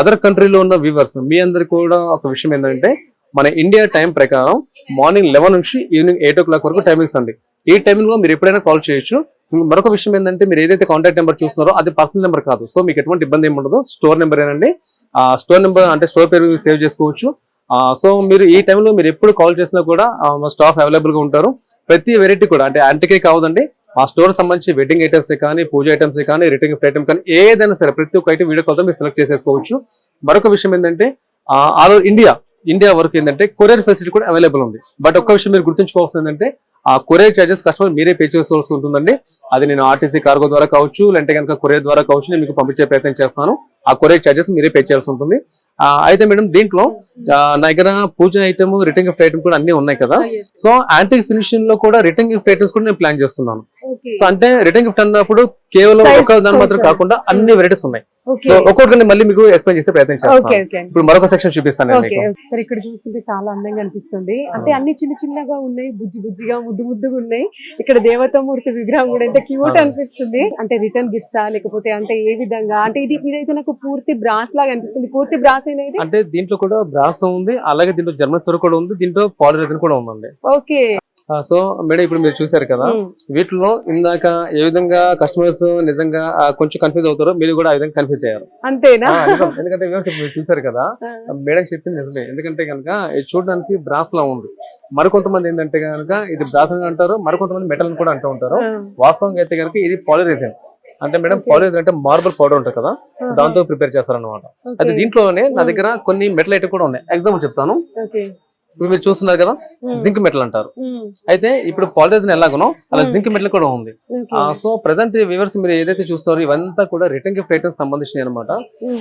అదర్ కంట్రీలో ఉన్న వ్యూవర్స్ మీ అందరికి కూడా ఒక విషయం ఏంటంటే మన ఇండియా టైం ప్రకారం మార్నింగ్ 11 నుంచి ఈవినింగ్ 8 o'clock వరకు టైమింగ్స్ అండి. ఈ టైమింగ్ లో మీరు ఎప్పుడైనా కాల్ చేయొచ్చు. మరొక విషయం ఏంటంటే మీరు ఏదైతే కాంటాక్ట్ నెంబర్ చూస్తున్నారో అది పర్సనల్ నెంబర్ కాదు. సో మీకు ఎటువంటి ఇబ్బంది ఏమి ఉండదు. స్టోర్ నెంబర్ ఏనండి. స్టోర్ నెంబర్ అంటే స్టోర్ పేరు సేవ్ చేసుకోవచ్చు. సో మీరు ఈ టైంలో మీరు ఎప్పుడు కాల్ చేసినా కూడా మా స్టాఫ్ అవైలబుల్ గా ఉంటారు. ప్రతి వెరైటీ కూడా అంటే యాంటికే కావదండి, ఆ స్టోర్ సంబంధించి వెడ్డింగ్ ఐటమ్స్ కానీ, పూజ ఐటమ్స్ కానీ, రిటర్న్ గిఫ్ట్ ఐటమ్ కానీ ఏదైనా సరే ప్రతి ఒక్క ఐటమ్ వీడియో కాల్ తో మీరు సెలెక్ట్ చేసేసుకోవచ్చు. మరొక విషయం ఏంటంటే ఆల్ ఓవర్ ఇండియా వరకు ఏంటంటే కొరియర్ ఫెసిలిటీ కూడా అవైలబుల్ ఉంది. బట్ ఒక్క విషయం మీరు గుర్తుంచుకోవాల్సింది ఏంటంటే ఆ కొరియర్ చార్జెస్ కస్టమర్ మీరే పే చేయాల్సి ఉంటుందండి. అది నేను ఆర్టీసీ కార్గో ద్వారా కావచ్చు, లేదంటే కనుక కొరియర్ ద్వారా కావచ్చు, నేను మీకు పంపించే ప్రయత్నం చేస్తాను. ఆ కొరియర్ చార్జెస్ మీరే పే చేయాల్సి ఉంటుంది. అయితే మేడం దీంట్లో నా దగ్గర పూజ ఐటమ్, రిటర్న్ గిఫ్ట్ ఐటమ్ కూడా అన్ని ఉన్నాయి కదా. సో యాంటిక్ ఫినిషింగ్ లో కూడా రిటర్న్ గిఫ్ట్ ఐటమ్స్ కూడా నేను ప్లాన్ చేస్తున్నాను. సో అంటే రిటర్న్ గిఫ్ట్ అన్నప్పుడు కేవలం ఒక దాని మాత్రం కాకుండా అన్ని వెరైటీస్ ఉన్నాయి. సో ఒక్కొక్కటి మళ్ళీ మీకు ఎక్స్ప్లెయిన్ చేసే ప్రయత్నం చేస్తాను. ఇప్పుడు మరొక సెక్షన్ చూపిస్తాను. సరే, ఇక్కడ చూస్తుంటే చాలా అందంగా అనిపిస్తుంది. అంటే అన్ని చిన్న చిన్నగా ఉన్నాయి, బుజ్జిగా ముద్దుగా ఉన్నాయి. ఇక్కడ దేవతామూర్తి విగ్రహం కూడా ఎంత క్యూట్ అనిపిస్తుంది. అంటే రిటర్న్ గిఫ్ట్సా లేకపోతే అంటే ఏ విధంగా అంటే ఇదైతే నాకు పూర్తి బ్రాస్ లాగా అనిపిస్తుంది. పూర్తి బ్రాస్ అనేది అంటే దీంట్లో కూడా బ్రాస్ ఉంది, అలాగే దీంట్లో జర్మన్ సరు కూడా ఉంది, దీంట్లో పాలిరైజన్ కూడా ఉందండి. ఓకే. సో మేడం ఇప్పుడు మీరు చూసారు కదా, వీటిలో ఇందాక ఏ విధంగా కస్టమర్స్ నిజంగా కొంచెం కన్ఫ్యూజ్ అవుతారో మీరు కూడా ఆ విధంగా కన్ఫ్యూజ్ అయ్యారు. అంతేనా? ఎందుకంటే మీరు చూసారు కదా, మేడం చెప్పింది నిజమే. ఎందుకంటే కనుక ఇది చూడడానికి బ్రాస్ లా ఉంది. మరికొంతమంది ఏంటంటే కనుక ఇది బ్రాస్ అని అంటారు, మరికొంతమంది మెటల్ అని కూడా అంటూ ఉంటారు. వాస్తవంగా అయితే కనుక ఇది పాలిరైజన్. అంటే మేడం పాలిరైజన్ అంటే మార్బుల్ పౌడర్ ఉంటుంది కదా, దాంతో ప్రిపేర్ చేస్తారన్నమాట. అయితే దీంట్లోనే నా దగ్గర కొన్ని మెటల్ ఐటమ్ కూడా ఉన్నాయి. ఎగ్జాంపుల్ చెప్తాను. ఇప్పుడు మీరు చూస్తున్నారు కదా, జింక్ మెటల్ అంటారు. అయితే ఇప్పుడు పాలిరైజన్ ఎలాగనో అలా జింక్ మెటల్ కూడా ఉంది. సో ప్రెసెంట్ వ్యూవర్స్ మీరు ఏదైతే చూస్తున్నారో ఇవంతా కూడా రిటర్న్ గిఫ్ట్ ఐటమ్స్ సంబంధించినవి అనమాట.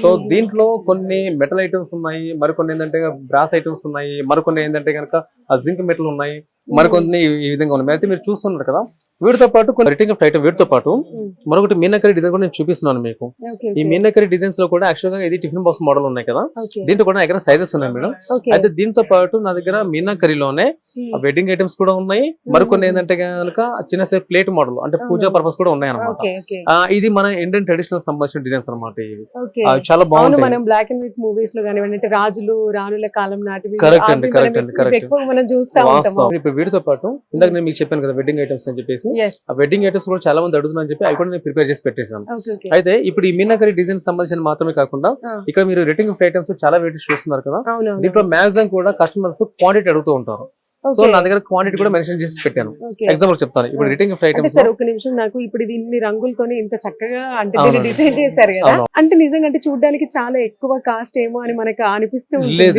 సో దీంట్లో కొన్ని మెటల్ ఐటమ్స్ ఉన్నాయి, మరికొన్ని ఏంటంటే బ్రాస్ ఐటమ్స్ ఉన్నాయి, మరికొన్ని ఏంటంటే కనుక జింక్ మెటల్ ఉన్నాయి, మరికొన్ని ఈ విధంగా ఉన్నాయి. అయితే మీరు చూస్తున్నారు కదా, వీటితో పాటు కొన్ని రిటర్న్ గిఫ్ట్ ఐటమ్, వీటితో పాటు మరొకటి మీనాకరీ డిజైన్ కూడా నేను చూపిస్తున్నాను మీకు. ఈ మీనాకరీ డిజైన్స్ లో కూడా యాక్చువల్ గా ఇది టిఫిన్ బాక్స్ మోడల్ ఉన్నాయి కదా, దీంట్లో కూడా నా దగ్గర సైజెస్ ఉన్నాయి మేడం. అయితే దీంతో పాటు నా దగ్గర మీనాకరీలోనే వెడ్డింగ్ ఐటమ్స్ కూడా ఉన్నాయి, మరికొన్ని ఏంటంటే కనుక చిన్న సేపు ప్లేట్ మోడల్ అంటే పూజా పర్పస్ కూడా ఉన్నాయి అనమాట. ఇది మన ఇండియన్ ట్రెడిషనల్ సంబంధించిన డిజైన్స్ అనమాట. ఇవి చాలా బాగుంటాయి. మనం బ్లాక్ అండ్ వైట్ మూవీస్ లో కానివ్వండి, రాజులు రాణుల కాలం నాటివి. కరెక్ట్ అండి, కరెక్ట్ అండి, కరెక్ట్. మనం చూస్తా ఉంటాం. ఇప్పుడు వీటితో పాటు ఇందాక నేను మీకు చెప్పాను కదా వెడ్డింగ్ ఐటమ్స్ అని చెప్పేసి, ఆ వెడ్డింగ్ ఐటమ్స్ కూడా చాలా మంది అడుగుతున్నారని చెప్పి అవి కూడా నేను ప్రిపేర్ చేసి పెట్టేశాను. అయితే ఇప్పుడు ఈ మీనాకరీ డిజైన్ సంబంధించిన మాత్రమే కాకుండా ఇక్కడ మీరు రిటర్న్ గిఫ్ట్ ఐటమ్స్ చాలా వెరైటీస్ చూస్తున్నారు కదా, దీంట్లో మ్యాక్సిమం కూడా కస్టమర్స్ క్వాంటిటీ అడుగుతూ ఉంటారు. సో నా దగ్గర క్వాంటిటీ కూడా మెన్షన్ చేసి పెట్టాను. ఎగ్జాంపుల్ చెప్తాను. ఇప్పుడు రిటర్న్ గిఫ్ట్ ఐటమ్స్ సార్ ఒక నిమిషం, నాకు ఇప్పుడు ఇది ఇన్ని రంగులతోనే ఇంత చక్కగా అంటే డిజైన్ చేశారు కదా, అంటే నిజంగా అంటే చూడడానికి చాలా ఎక్కువ కాస్ట్ ఏమో అని మనకు అనిపిస్తుంది.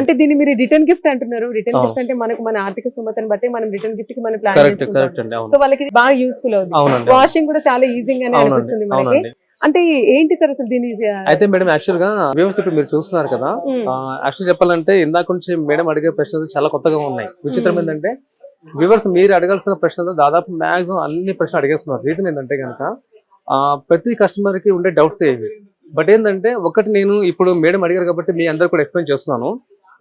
అంటే దీన్ని మీరు రిటర్న్ గిఫ్ట్ అంటున్నారు. రిటర్న్ గిఫ్ట్ అంటే మనకు మన ఆర్థిక స్థోమతను బట్టి మనం రిటర్న్ గిఫ్ట్ కి మనం ప్లాన్ చేసుకుంటాం. సో వాళ్ళకి బాగా యూస్ఫుల్ అవుతుంది. వాషింగ్ కూడా చాలా ఈజీగానే అనిపిస్తుంది మనకి. అంటే ఏంటి సార్ అసలు దీని? అయితే మేడం యాక్చువల్ గా వ్యూవర్స్ ఇప్పుడు మీరు చూస్తున్నారు కదా, యాక్చువల్ చెప్పాలంటే ఇందాక నుంచి మేడం అడిగే ప్రశ్నలు చాలా కొత్తగా ఉన్నాయి. విచిత్రం ఏంటంటే వ్యూవర్స్ మీరు అడగాల్సిన ప్రశ్నలు దాదాపు మాక్సిమం అన్ని ప్రశ్నలు అడిగేస్తున్నారు. రీజన్ ఏంటంటే కనుక ప్రతి కస్టమర్ కి ఉండే డౌట్స్ ఏవి. బట్ ఏంటంటే ఒకటి నేను ఇప్పుడు మేడం అడిగారు కాబట్టి మీ అందరు కూడా ఎక్స్ప్లెయిన్ చేస్తున్నాను.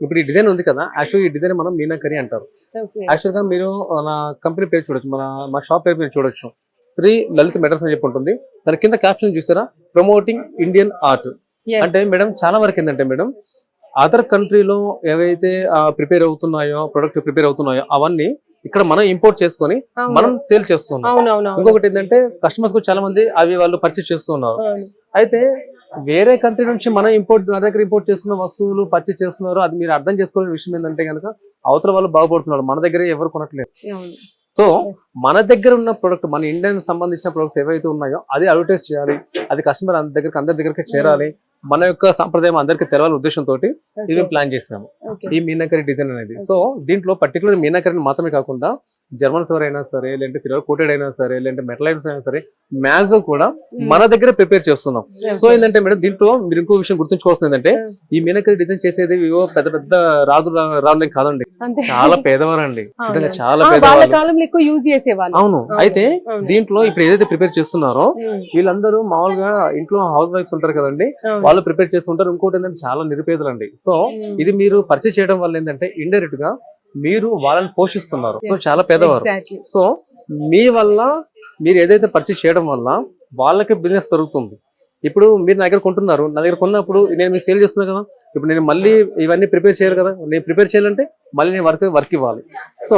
ఇప్పుడు ఈ డిజైన్ ఉంది కదా, యాక్చువల్ ఈ డిజైన్ మనం మీనాకరీ అంటారు. యాక్చువల్ గా మీరు మన కంపెనీ పేరు చూడొచ్చు, మా షాప్ పేరు మీరు చూడొచ్చు, శ్రీ లలిత మెటల్స్ అని చెప్పి ఉంటుంది. దాని కింద క్యాప్షన్ చూసారా, ప్రమోటింగ్ ఇండియన్ ఆర్ట్. అంటే మేడం చాలా వరకు ఏంటంటే మేడం అదర్ కంట్రీలో ఏవైతే ప్రిపేర్ అవుతున్నాయో ప్రొడక్ట్ ప్రిపేర్ అవుతున్నాయో అవన్నీ ఇక్కడ మనం ఇంపోర్ట్ చేసుకొని మనం సేల్ చేస్తున్నాం. ఇంకొకటి ఏంటంటే కస్టమర్స్ కూడా చాలా మంది అవి వాళ్ళు పర్చేస్ చేస్తున్నారు. అయితే వేరే కంట్రీ నుంచి మన దగ్గర ఇంపోర్ట్ చేస్తున్న వస్తువులు పర్చేస్ చేస్తున్నారు. అది మీరు అర్థం చేసుకోవాల్సిన విషయం ఏంటంటే కనుక అవతల వాళ్ళు బాగుపడుతున్నారు, మన దగ్గర ఎవరు కొనట్లేదు. సో మన దగ్గర ఉన్న ప్రొడక్ట్, మన ఇండియన్ సంబంధించిన ప్రొడక్ట్స్ ఏవైతే ఉన్నాయో అది అడ్వర్టైజ్ చేయాలి, అది కస్టమర్ అందరి దగ్గరికి చేరాలి, మన యొక్క సంప్రదాయం అందరికి తెలవాలని ఉద్దేశంతో ఇది ప్లాన్ చేసాము ఈ మీనాకరీ డిజైన్ అనేది. సో దీంట్లో పర్టికులర్ మీనాకరీని మాత్రమే కాకుండా జర్మన్ సవర్ అయినా సరే, లేదంటే సిల్వర్ కోటెడ్ అయినా సరే, లేదంటే మెటల్ ఐటమ్స్ అయినా సరే మాక్సిమం కూడా మన దగ్గర ప్రిపేర్ చేస్తున్నాం. సో ఏంటంటే మేడం దీంట్లో మీరు ఇంకో విషయం గుర్తుంచుకోవాల్సింది ఏంటంటే ఈ మీనాకరీ డిజైన్ చేసేది పెద్ద పెద్ద రాజులేం కాదండి, చాలా పేదవారండి, నిజంగా చాలా పేదవాళ్ళు. అవును. అయితే దీంట్లో ఇప్పుడు ఏదైతే ప్రిపేర్ చేస్తున్నారో వీళ్ళందరూ మామూలుగా ఇంట్లో హౌస్ వైఫ్స్ ఉంటారు కదండి, వాళ్ళు ప్రిపేర్ చేస్తుంటారు. ఇంకోటి ఏంటంటే చాలా నిరుపేదలండి. సో ఇది మీరు పర్చేస్ చేయడం వల్ల ఏంటంటే ఇండైరెక్ట్ గా మీరు వాళ్ళని పోషిస్తున్నారు. సో చాలా పేదవారు. ఎగ్జాక్ట్లీ. సో మీ వల్ల మీరు ఏదైతే పర్చేస్ చేయడం వల్ల వాళ్ళకి బిజినెస్ జరుగుతుంది. ఇప్పుడు మీరు నా దగ్గర కొంటున్నారు, నా దగ్గర కొన్నప్పుడు నేను మీకు సేల్ చేస్తున్నా కదా, ఇప్పుడు నేను మళ్ళీ ఇవన్నీ ప్రిపేర్ చేయాలి కదా, నేను ప్రిపేర్ చేయాలంటే మళ్ళీ నేను వర్క్ ఇవ్వాలి. సో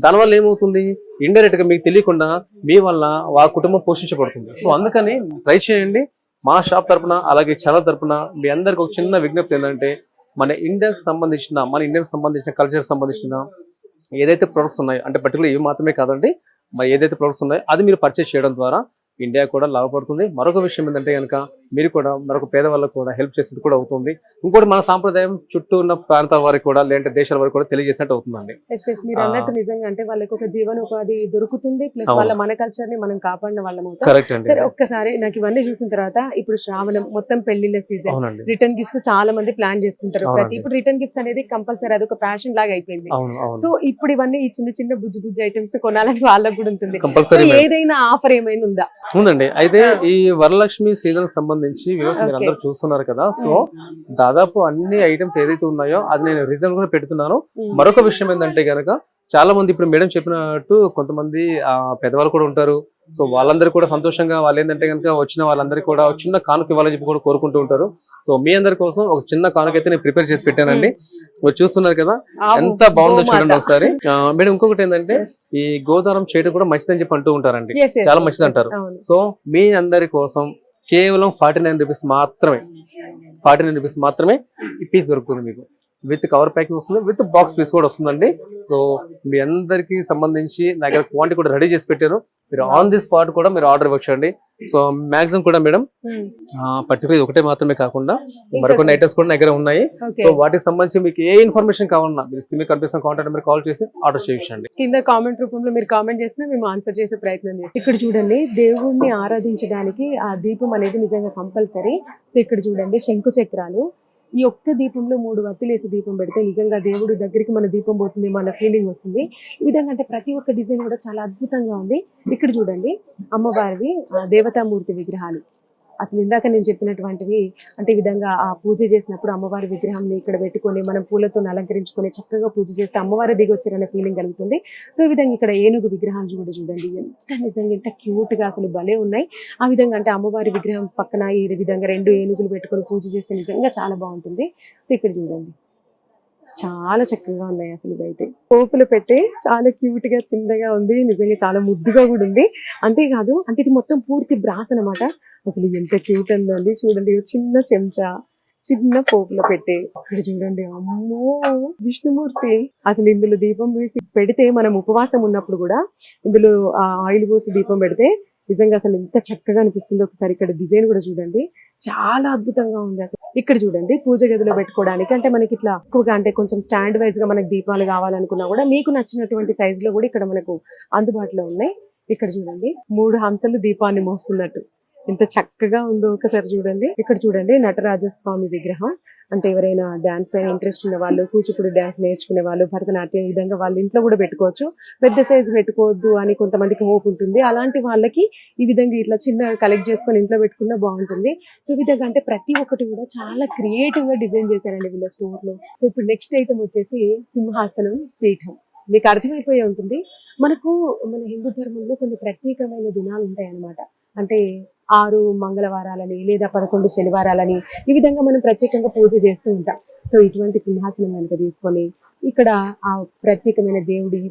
దానివల్ల ఏమవుతుంది, ఇండైరెక్ట్ గా మీకు తెలియకుండా మీ వల్ల వాళ్ళ కుటుంబం పోషించబడుతుంది. సో అందుకని ట్రై చేయండి. మా షాప్ తరపున అలాగే ఛానల్ తరపున మీ అందరికి ఒక చిన్న విజ్ఞప్తి ఏంటంటే, మన ఇండియాకి సంబంధించిన కల్చర్ సంబంధించిన ఏదైతే ప్రొడక్ట్స్ ఉన్నాయో, అంటే పర్టికులర్ ఇవి మాత్రమే కాదండి, మరి ఏదైతే ప్రొడక్ట్స్ ఉన్నాయో అది మీరు పర్చేస్ చేయడం ద్వారా ఇండియా కూడా లాభపడుతుంది. మరొక విషయం ఏంటంటే కనుక మీరు కూడా మరొక పేదవాళ్ళకు కూడా హెల్ప్ చేసినట్టు కూడా అవుతుంది. ఇంకోటి మన సాంప్రదాయం చుట్టూ ఉన్న ప్రాంతాల వారికి కూడా లేదంటే దేశాల వారికి కూడా తెలియజేసినట్టు అవుతుందండి. మీరు అన్నట్టు నిజంగా అంటే వాళ్ళకి ఒక జీవనోపాధి దొరుకుతుంది, ప్లస్ వాళ్ళ మన కల్చర్ ని మనం కాపాడిన వాళ్ళం అవుతాం. కరెక్ట్ అండి. సరే, ఒక్కసారి నాకు ఇవన్నీ చూసిన తర్వాత ఇప్పుడు శ్రావణం మొత్తం పెళ్లిళ్ళ సీజన్, అవునండి. రిటర్న్ గిఫ్ట్స్ చాలా మంది ప్లాన్ చేసుకుంటారు. అవునండి. ఇప్పుడు రిటర్న్ గిఫ్ట్స్ అనేది కంపల్సరీ, అదొక ప్యాషన్ లాగా అయిపోయింది. అవును. సో ఇప్పుడు ఇవన్నీ ఈ చిన్న చిన్న బుజ్జి ఐటమ్స్ కొనాలని వాళ్ళకు కూడా ఉంటుంది. కంపల్సరీ సో ఏదైనా ఆఫర్ ఏమైనా ఉందా? ఉందండి. అయితే ఈ వరలక్ష్మి సీజన్ సంబంధించి వ్యూవర్స్ మీరు అందరూ చూస్తున్నారు కదా, సో దాదాపు అన్ని ఐటమ్స్ ఏదైతే ఉన్నాయో అది నేను రీజనబుల్ గా పెడుతున్నాను. మరొక విషయం ఏంటంటే గనక చాలా మంది ఇప్పుడు మేడం చెప్పినట్టు కొంతమంది పెద్దవాళ్ళు కూడా ఉంటారు. సో వాళ్ళందరూ కూడా సంతోషంగా వాళ్ళు ఏంటంటే కనుక వచ్చిన వాళ్ళందరికీ కూడా చిన్న కానుక ఇవ్వాలని చెప్పి కూడా కోరుకుంటూ ఉంటారు. సో మీ అందరి కోసం ఒక చిన్న కానుక అయితే నేను ప్రిపేర్ చేసి పెట్టానండి. మీరు చూస్తున్నారు కదా ఎంత బాగుందో చూడండి ఒకసారి. మేడం ఇంకొకటి ఏంటంటే ఈ గోదానం చేయడం కూడా మంచిదని చెప్పి అంటూ ఉంటారండి, చాలా మంచిది అంటారు. సో మీ అందరి కోసం కేవలం 49 రూపీస్ మాత్రమే, 49 రూపీస్ మాత్రమే ఈ పీస్ దొరుకుతుంది మీకు. విత్ కవర్ ప్యాకింగ్ వస్తుంది, విత్ బాక్స్ పీస్ కూడా వస్తుందండి. సో మీ అందరికి సంబంధించి నా దగ్గర క్వాంటిటీ కూడా రెడీ చేసి పెట్టాను. మీరు ఆన్ ది స్పాట్ కూడా మీరు ఆర్డర్ ఇవ్వచ్చండి. సో మాక్సిమం కూడా మేడం పర్టికులర్ ఒకటే మాత్రమే కాకుండా మరికొన్ని ఐటమ్స్ కూడా నా దగ్గర ఉన్నాయి. సో వాటికి సంబంధించి మీకు ఏ ఇన్ఫర్మేషన్ కావాలన్నా మీరు స్క్రీన్ మీద కనిపిస్తున్న కాంటాక్ట్ నెంబర్ కాల్ చేసి ఆర్డర్ చేయించండి. కింద కామెంట్ రూపంలో మీరు కామెంట్ చేసినా మేము ఆన్సర్ చేసే ప్రయత్నం చేస్తాం. ఇక్కడ చూడండి, దేవుణ్ణి ఆరాధించడానికి ఆ దీపం అనేది నిజంగా కంపల్సరీ. సో ఇక్కడ చూడండి శంకు చక్రాలు, ఈ ఒక్క దీపంలో 3 వత్తులేసి దీపం పెడితే నిజంగా దేవుడి దగ్గరికి మన దీపం పోతుంది, మన ఫీలింగ్ వస్తుంది. ఈ విధంగా అంటే ప్రతి ఒక్క డిజైన్ కూడా చాలా అద్భుతంగా ఉంది. ఇక్కడ చూడండి అమ్మవారివి దేవతామూర్తి విగ్రహాలు. అసలు ఇందాక నేను చెప్పినటువంటివి అంటే ఈ విధంగా ఆ పూజ చేసినప్పుడు అమ్మవారి విగ్రహాన్ని ఇక్కడ పెట్టుకొని మనం పూలతో అలంకరించుకొని చక్కగా పూజ చేస్తే అమ్మవారి దిగి వచ్చారనే ఫీలింగ్ కలుగుతుంది. సో ఈ విధంగా ఇక్కడ ఏనుగు విగ్రహాలు కూడా చూడండి, ఎంత నిజంగా ఎంత క్యూట్ గా అసలు భలే ఉన్నాయి. ఆ విధంగా అంటే అమ్మవారి విగ్రహం పక్కన ఈ విధంగా 2 ఏనుగులు పెట్టుకొని పూజ చేస్తే నిజంగా చాలా బాగుంటుంది. సో ఇక్కడ చూడండి చాలా చక్కగా ఉన్నాయి. అసలు ఇదైతే పోపులు పెట్టి చాలా క్యూట్ గా చిన్నగా ఉంది, నిజంగా చాలా ముద్దుగా కూడా ఉంది. అంతేకాదు అంటే ఇది మొత్తం పూర్తి బ్రాస్ అనమాట. అసలు ఎంత క్యూట్ ఉందండి చూడండి, చిన్న చెంచా, చిన్న పోపులు పెట్టి ఇక్కడ చూడండి, అమ్మో విష్ణుమూర్తి. అసలు ఇందులో దీపం వేసి పెడితే మనం ఉపవాసం ఉన్నప్పుడు కూడా ఇందులో ఆయిల్ పోసి దీపం పెడితే నిజంగా అసలు ఎంత చక్కగా అనిపిస్తుందో. ఒకసారి ఇక్కడ డిజైన్ కూడా చూడండి, చాలా అద్భుతంగా ఉంది. అసలు ఇక్కడ చూడండి పూజ గదిలో పెట్టుకోవడానికి అంటే మనకి ఇట్లా ఎక్కువగా అంటే కొంచెం స్టాండ్ వైజ్ గా మనకి దీపాలు కావాలనుకున్నా కూడా మీకు నచ్చినటువంటి సైజ్ లో కూడా ఇక్కడ మనకు అందుబాటులో ఉన్నాయి. ఇక్కడ చూడండి 3 హంసలు దీపాన్ని మోస్తున్నట్టు ఎంత చక్కగా ఉందో ఒకసారి చూడండి. ఇక్కడ చూడండి నటరాజస్వామి విగ్రహం. అంటే ఎవరైనా డాన్స్ పైన ఇంట్రెస్ట్ ఉన్న వాళ్ళు, కూచిపూడి డాన్స్ నేర్చుకునే వాళ్ళు, భరతనాట్యం ఈ విధంగా వాళ్ళ ఇంట్లో కూడా పెట్టుకోవచ్చు. పెద్ద సైజు పెట్టుకోవద్దు అని కొంతమందికి హోప్ ఉంటుంది. అలాంటి వాళ్ళకి ఈ విధంగా ఇట్లా చిన్న కలెక్ట్ చేసుకొని ఇంట్లో పెట్టుకున్నా బాగుంటుంది. సో ఈ విధంగా అంటే ప్రతి ఒక్కటి కూడా చాలా క్రియేటివ్ గా డిజైన్ చేశారండి వీళ్ళ స్టోర్ లో. సో ఇప్పుడు నెక్స్ట్ ఐటమ్ వచ్చేసి సింహాసనం పీఠం. మీకు అర్థమైపోయే ఉంటుంది, మనకు మన హిందూ ధర్మంలో కొన్ని ప్రత్యేకమైన దినాలు ఉంటాయి అన్నమాట. అంటే 6 మంగళవారాలని లేదా 11 శనివారాలని ఈ విధంగా మనం ప్రత్యేకంగా పూజ చేస్తూ ఉంటాం. సో ఇటువంటి సింహాసనం కనుక తీసుకొని ఇక్కడ ఆ ప్రత్యేకమైన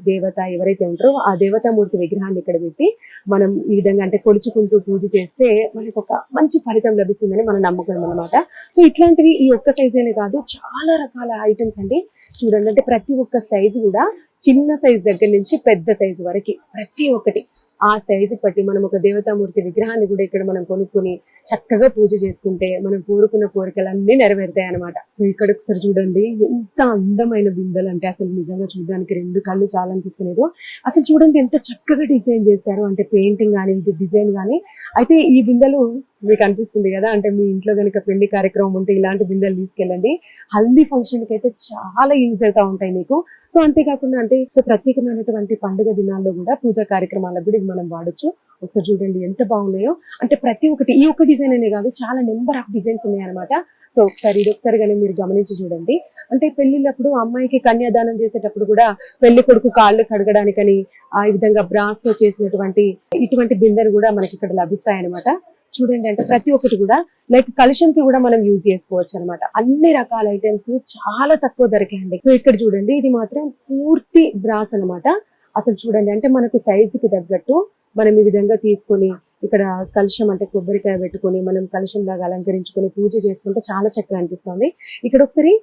దేవత ఎవరైతే ఉంటారో ఆ దేవతామూర్తి విగ్రహాన్ని ఇక్కడ పెట్టి మనం ఈ విధంగా అంటే కొలుచుకుంటూ పూజ చేస్తే మనకు ఒక మంచి ఫలితం లభిస్తుందని మన నమ్మకం అన్నమాట. సో ఇట్లాంటివి ఈ ఒక్క సైజ్ అనే కాదు, చాలా రకాల ఐటమ్స్ అండి. చూడండి అంటే ప్రతి ఒక్క సైజు కూడా చిన్న సైజు దగ్గర నుంచి పెద్ద సైజు వరకు ప్రతి ఒక్కటి ఆ సైజు బట్టి మనం ఒక దేవతామూర్తి విగ్రహాన్ని కూడా ఇక్కడ మనం కొనుక్కొని చక్కగా పూజ చేసుకుంటే మనం కోరుకున్న కోరికలన్నీ నెరవేరుతాయి అనమాట. సో ఇక్కడ ఒకసారి చూడండి ఎంత అందమైన బిందెలు అంటే అసలు నిజంగా చూడడానికి 2 కళ్ళు చాలా అనిపిస్తలేదు. అసలు చూడండి ఎంత చక్కగా డిజైన్ చేశారు, అంటే పెయింటింగ్ కానీ ఇది డిజైన్ కానీ. అయితే ఈ బిందెలు మీకు అనిపిస్తుంది కదా, అంటే మీ ఇంట్లో కనుక పెళ్లి కార్యక్రమం ఉంటే ఇలాంటి బిందెలు తీసుకెళ్ళండి, హల్దీ ఫంక్షన్ కి అయితే చాలా యూజ్ అవుతా ఉంటాయి మీకు. సో అంతేకాకుండా అంటే సో ప్రత్యేకమైనటువంటి పండుగ దినాల్లో కూడా పూజా కార్యక్రమాలకు కూడా మనం వాడచ్చు. ఒకసారి చూడండి ఎంత బాగున్నాయో, అంటే ప్రతి ఒక్కటి ఈ ఒక్క డిజైన్ అనే కాదు చాలా నెంబర్ ఆఫ్ డిజైన్స్ ఉన్నాయి అనమాట. సో ఒకసారి ఇది ఒకసారి కానీ మీరు గమనించి చూడండి, అంటే పెళ్లిళ్ళప్పుడు అమ్మాయికి కన్యాదానం చేసేటప్పుడు కూడా పెళ్లి కొడుకు కాళ్ళు కడగడానికని ఆ విధంగా బ్రాస్ తో చేసినటువంటి ఇటువంటి బిందెలు కూడా మనకి ఇక్కడ లభిస్తాయి అనమాట. చూడండి, అంటే ప్రతి ఒక్కటి కూడా లైక్ కలశంకి కూడా మనం యూజ్ చేసుకోవచ్చు అనమాట. అన్ని రకాల ఐటమ్స్ చాలా తక్కువ ధరకే అండి. సో ఇక్కడ చూడండి, ఇది మాత్రం పూర్తి బ్రాస్ అనమాట. అసలు చూడండి, అంటే మనకు సైజుకి తగ్గట్టు మనం ఈ విధంగా తీసుకొని ఇక్కడ కలశం అంటే కొబ్బరికాయ పెట్టుకొని మనం కలశం లాగా అలంకరించుకొని పూజ చేసుకుంటే చాలా చక్కగా అనిపిస్తుంది. ఇక్కడ ఒకసారి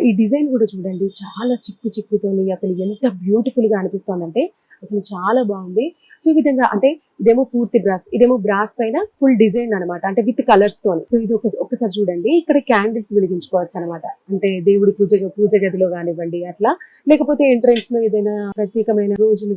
ఈ డిజైన్ కూడా చూడండి, చాలా చిక్కుతోని అసలు ఎంత బ్యూటిఫుల్ గా అనిపిస్తుంది అంటే అసలు చాలా బాగుంది. సో ఈ విధంగా అంటే ఇదేమో పూర్తి బ్రాస్, ఇదేమో బ్రాస్ పైన ఫుల్ డిజైన్ అనమాట, అంటే విత్ కలర్స్ తోని. సో ఇది ఒకసారి చూడండి, ఇక్కడ క్యాండిల్స్ వెలిగించుకోవచ్చు అనమాట. అంటే దేవుడి పూజ గదిలో కానివ్వండి అట్లా, లేకపోతే ఎంట్రన్స్ లో ఏదైనా ప్రత్యేకమైన రోజులు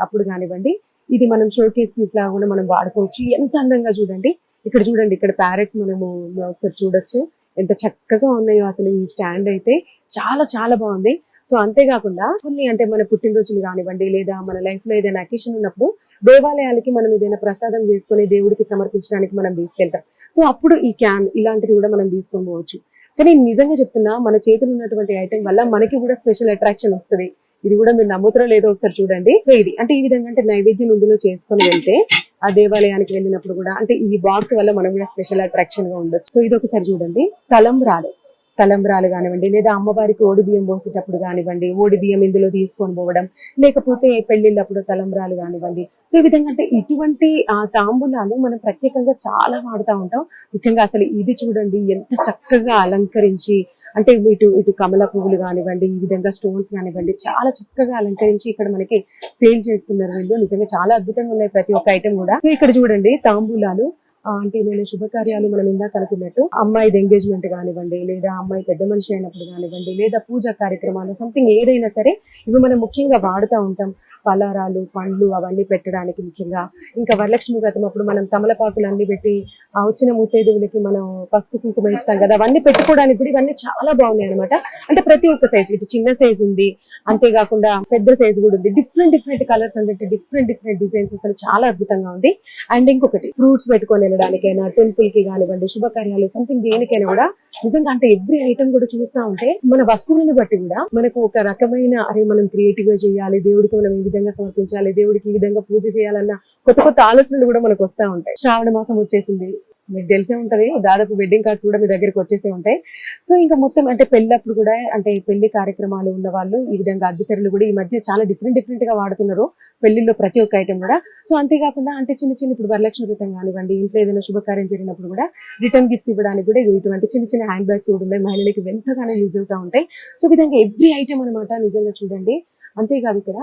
అప్పుడు కానివ్వండి, ఇది మనం షోకేస్ పీస్ లాగా కూడా మనం వాడుకోవచ్చు. ఎంత అందంగా చూడండి. ఇక్కడ చూడండి, ఇక్కడ ప్యారెట్స్ మనము ఒకసారి చూడొచ్చు ఎంత చక్కగా ఉన్నాయో. అసలు ఈ స్టాండ్ అయితే చాలా చాలా బాగుంది. సో అంతేకాకుండా కొన్ని అంటే మన పుట్టినరోజులు కానివ్వండి, లేదా మన లైఫ్ లో ఏదైనా అకేషన్ ఉన్నప్పుడు దేవాలయాలకి మనం ఏదైనా ప్రసాదం చేసుకొని దేవుడికి సమర్పించడానికి మనం తీసుకెళ్తాం. సో అప్పుడు ఈ క్యాన్ ఇలాంటివి కూడా మనం తీసుకొని పోవచ్చు. కానీ నిజంగా చెప్తున్నా, మన చేతులు ఉన్నటువంటి ఐటెం వల్ల మనకి కూడా స్పెషల్ అట్రాక్షన్ వస్తుంది. ఇది కూడా మీరు నమ్ముతారో లేదో ఒకసారి చూడండి. సో ఇది అంటే ఈ విధంగా అంటే నైవేద్యం ఇందులో చేసుకొని వెళ్తే ఆ దేవాలయానికి వెళ్ళినప్పుడు కూడా అంటే ఈ బాక్స్ వల్ల మనం కూడా స్పెషల్ అట్రాక్షన్ గా ఉండొచ్చు. సో ఇది ఒకసారి చూడండి, తలంబ్రాలు కానివ్వండి, లేదా అమ్మవారికి ఓడి బియ్యం పోసేటప్పుడు కానివ్వండి, ఓడి బియ్యం ఇందులో తీసుకొని పోవడం, లేకపోతే పెళ్లిళ్ళప్పుడు తలంబ్రాలు కానివ్వండి. సో ఈ విధంగా అంటే ఇటువంటి తాంబూలాలు మనం ప్రత్యేకంగా చాలా వాడుతూ ఉంటాం. ముఖ్యంగా అసలు ఇది చూడండి, ఎంత చక్కగా అలంకరించి అంటే ఇటు కమల పువ్వులు కానివ్వండి, ఈ విధంగా స్టోన్స్ కానివ్వండి, చాలా చక్కగా అలంకరించి ఇక్కడ మనకి సేల్ చేస్తున్నారు వీళ్ళు. నిజంగా చాలా అద్భుతంగా ఉన్నాయి ప్రతి ఒక్క ఐటమ్ కూడా. సో ఇక్కడ చూడండి, తాంబూలాలు అంటే ఏమైనా శుభకార్యాలు మనం ఇందాక అనుకున్నట్టు అమ్మాయిది ఎంగేజ్మెంట్ కానివ్వండి, లేదా అమ్మాయి పెద్ద మనిషి అయినప్పుడు కానివ్వండి, లేదా పూజా కార్యక్రమాలు సంథింగ్ ఏదైనా సరే ఇవి మనం ముఖ్యంగా వాడుతూ ఉంటాం. పలారాలు, పండ్లు అవన్నీ పెట్టడానికి ముఖ్యంగా. ఇంకా వరలక్ష్మి వ్రతం అప్పుడు మనం తమలపాకులు అన్ని పెట్టి వచ్చిన ముత్తైదువులకి మనం పసుపు కుంకుమ ఇస్తాం కదా, అవన్నీ పెట్టుకోవడానికి కూడా ఇవన్నీ చాలా బాగున్నాయి అనమాట. అంటే ప్రతి ఒక్క సైజు, ఇటు చిన్న సైజు ఉంది, అంతేకాకుండా పెద్ద సైజు కూడా ఉంది. డిఫరెంట్ కలర్స్ అంటే డిఫరెంట్ డిజైన్స్, అసలు చాలా అద్భుతంగా ఉంది. అండ్ ఇంకొకటి ఫ్రూట్స్ పెట్టుకొని వెళ్ళడానికైనా, టెంపుల్ కి కానివ్వండి, శుభకార్యాలు సంథింగ్ దేనికైనా కూడా నిజంగా అంటే ఎవ్రీ ఐటమ్ కూడా చూస్తూ ఉంటే మన వస్తువులను బట్టి కూడా మనకు ఒక రకమైన అరే మనం క్రియేటివ్ గా చేయాలి, దేవుడికి మనం ఈ విధంగా సమర్పించాలి, దేవుడికి ఈ విధంగా పూజ చేయాలన్న కొత్త ఆలోచనలు కూడా మనకు వస్తూ ఉంటాయి. శ్రావణ మాసం వచ్చేసింది, మీకు తెలిసే ఉంటది, దాదాపు వెడ్డింగ్ కార్డ్స్ కూడా మీ దగ్గరికి వచ్చేసే ఉంటాయి. సో ఇంకా మొత్తం అంటే పెళ్ళప్పుడు కూడా అంటే పెళ్లి కార్యక్రమాలు ఉన్న వాళ్ళు ఈ విధంగా అద్దెతెరలు కూడా ఈ మధ్య చాలా డిఫరెంట్ గా వాడుతున్నారు పెళ్లిలో ప్రతి ఒక్క ఐటమ్ కూడా. సో అంతేకాకుండా అంటే చిన్న ఇప్పుడు వరలక్ష్మి వ్రతం కానివ్వండి, ఇంట్లో ఏదైనా శుభకార్యం జరిగినప్పుడు కూడా రిటర్న్ గిఫ్ట్స్ ఇవ్వడానికి కూడా ఇటువంటి చిన్న హ్యాండ్ బ్యాగ్స్ కూడా ఉన్నాయి, మహిళలకి ఎంతగానో యూజ్ అవుతూ ఉంటాయి. సో ఈ విధంగా ఎవ్రీ ఐటమ్ అనమాట. నిజంగా చూడండి. అంతేకాదు ఇక్కడ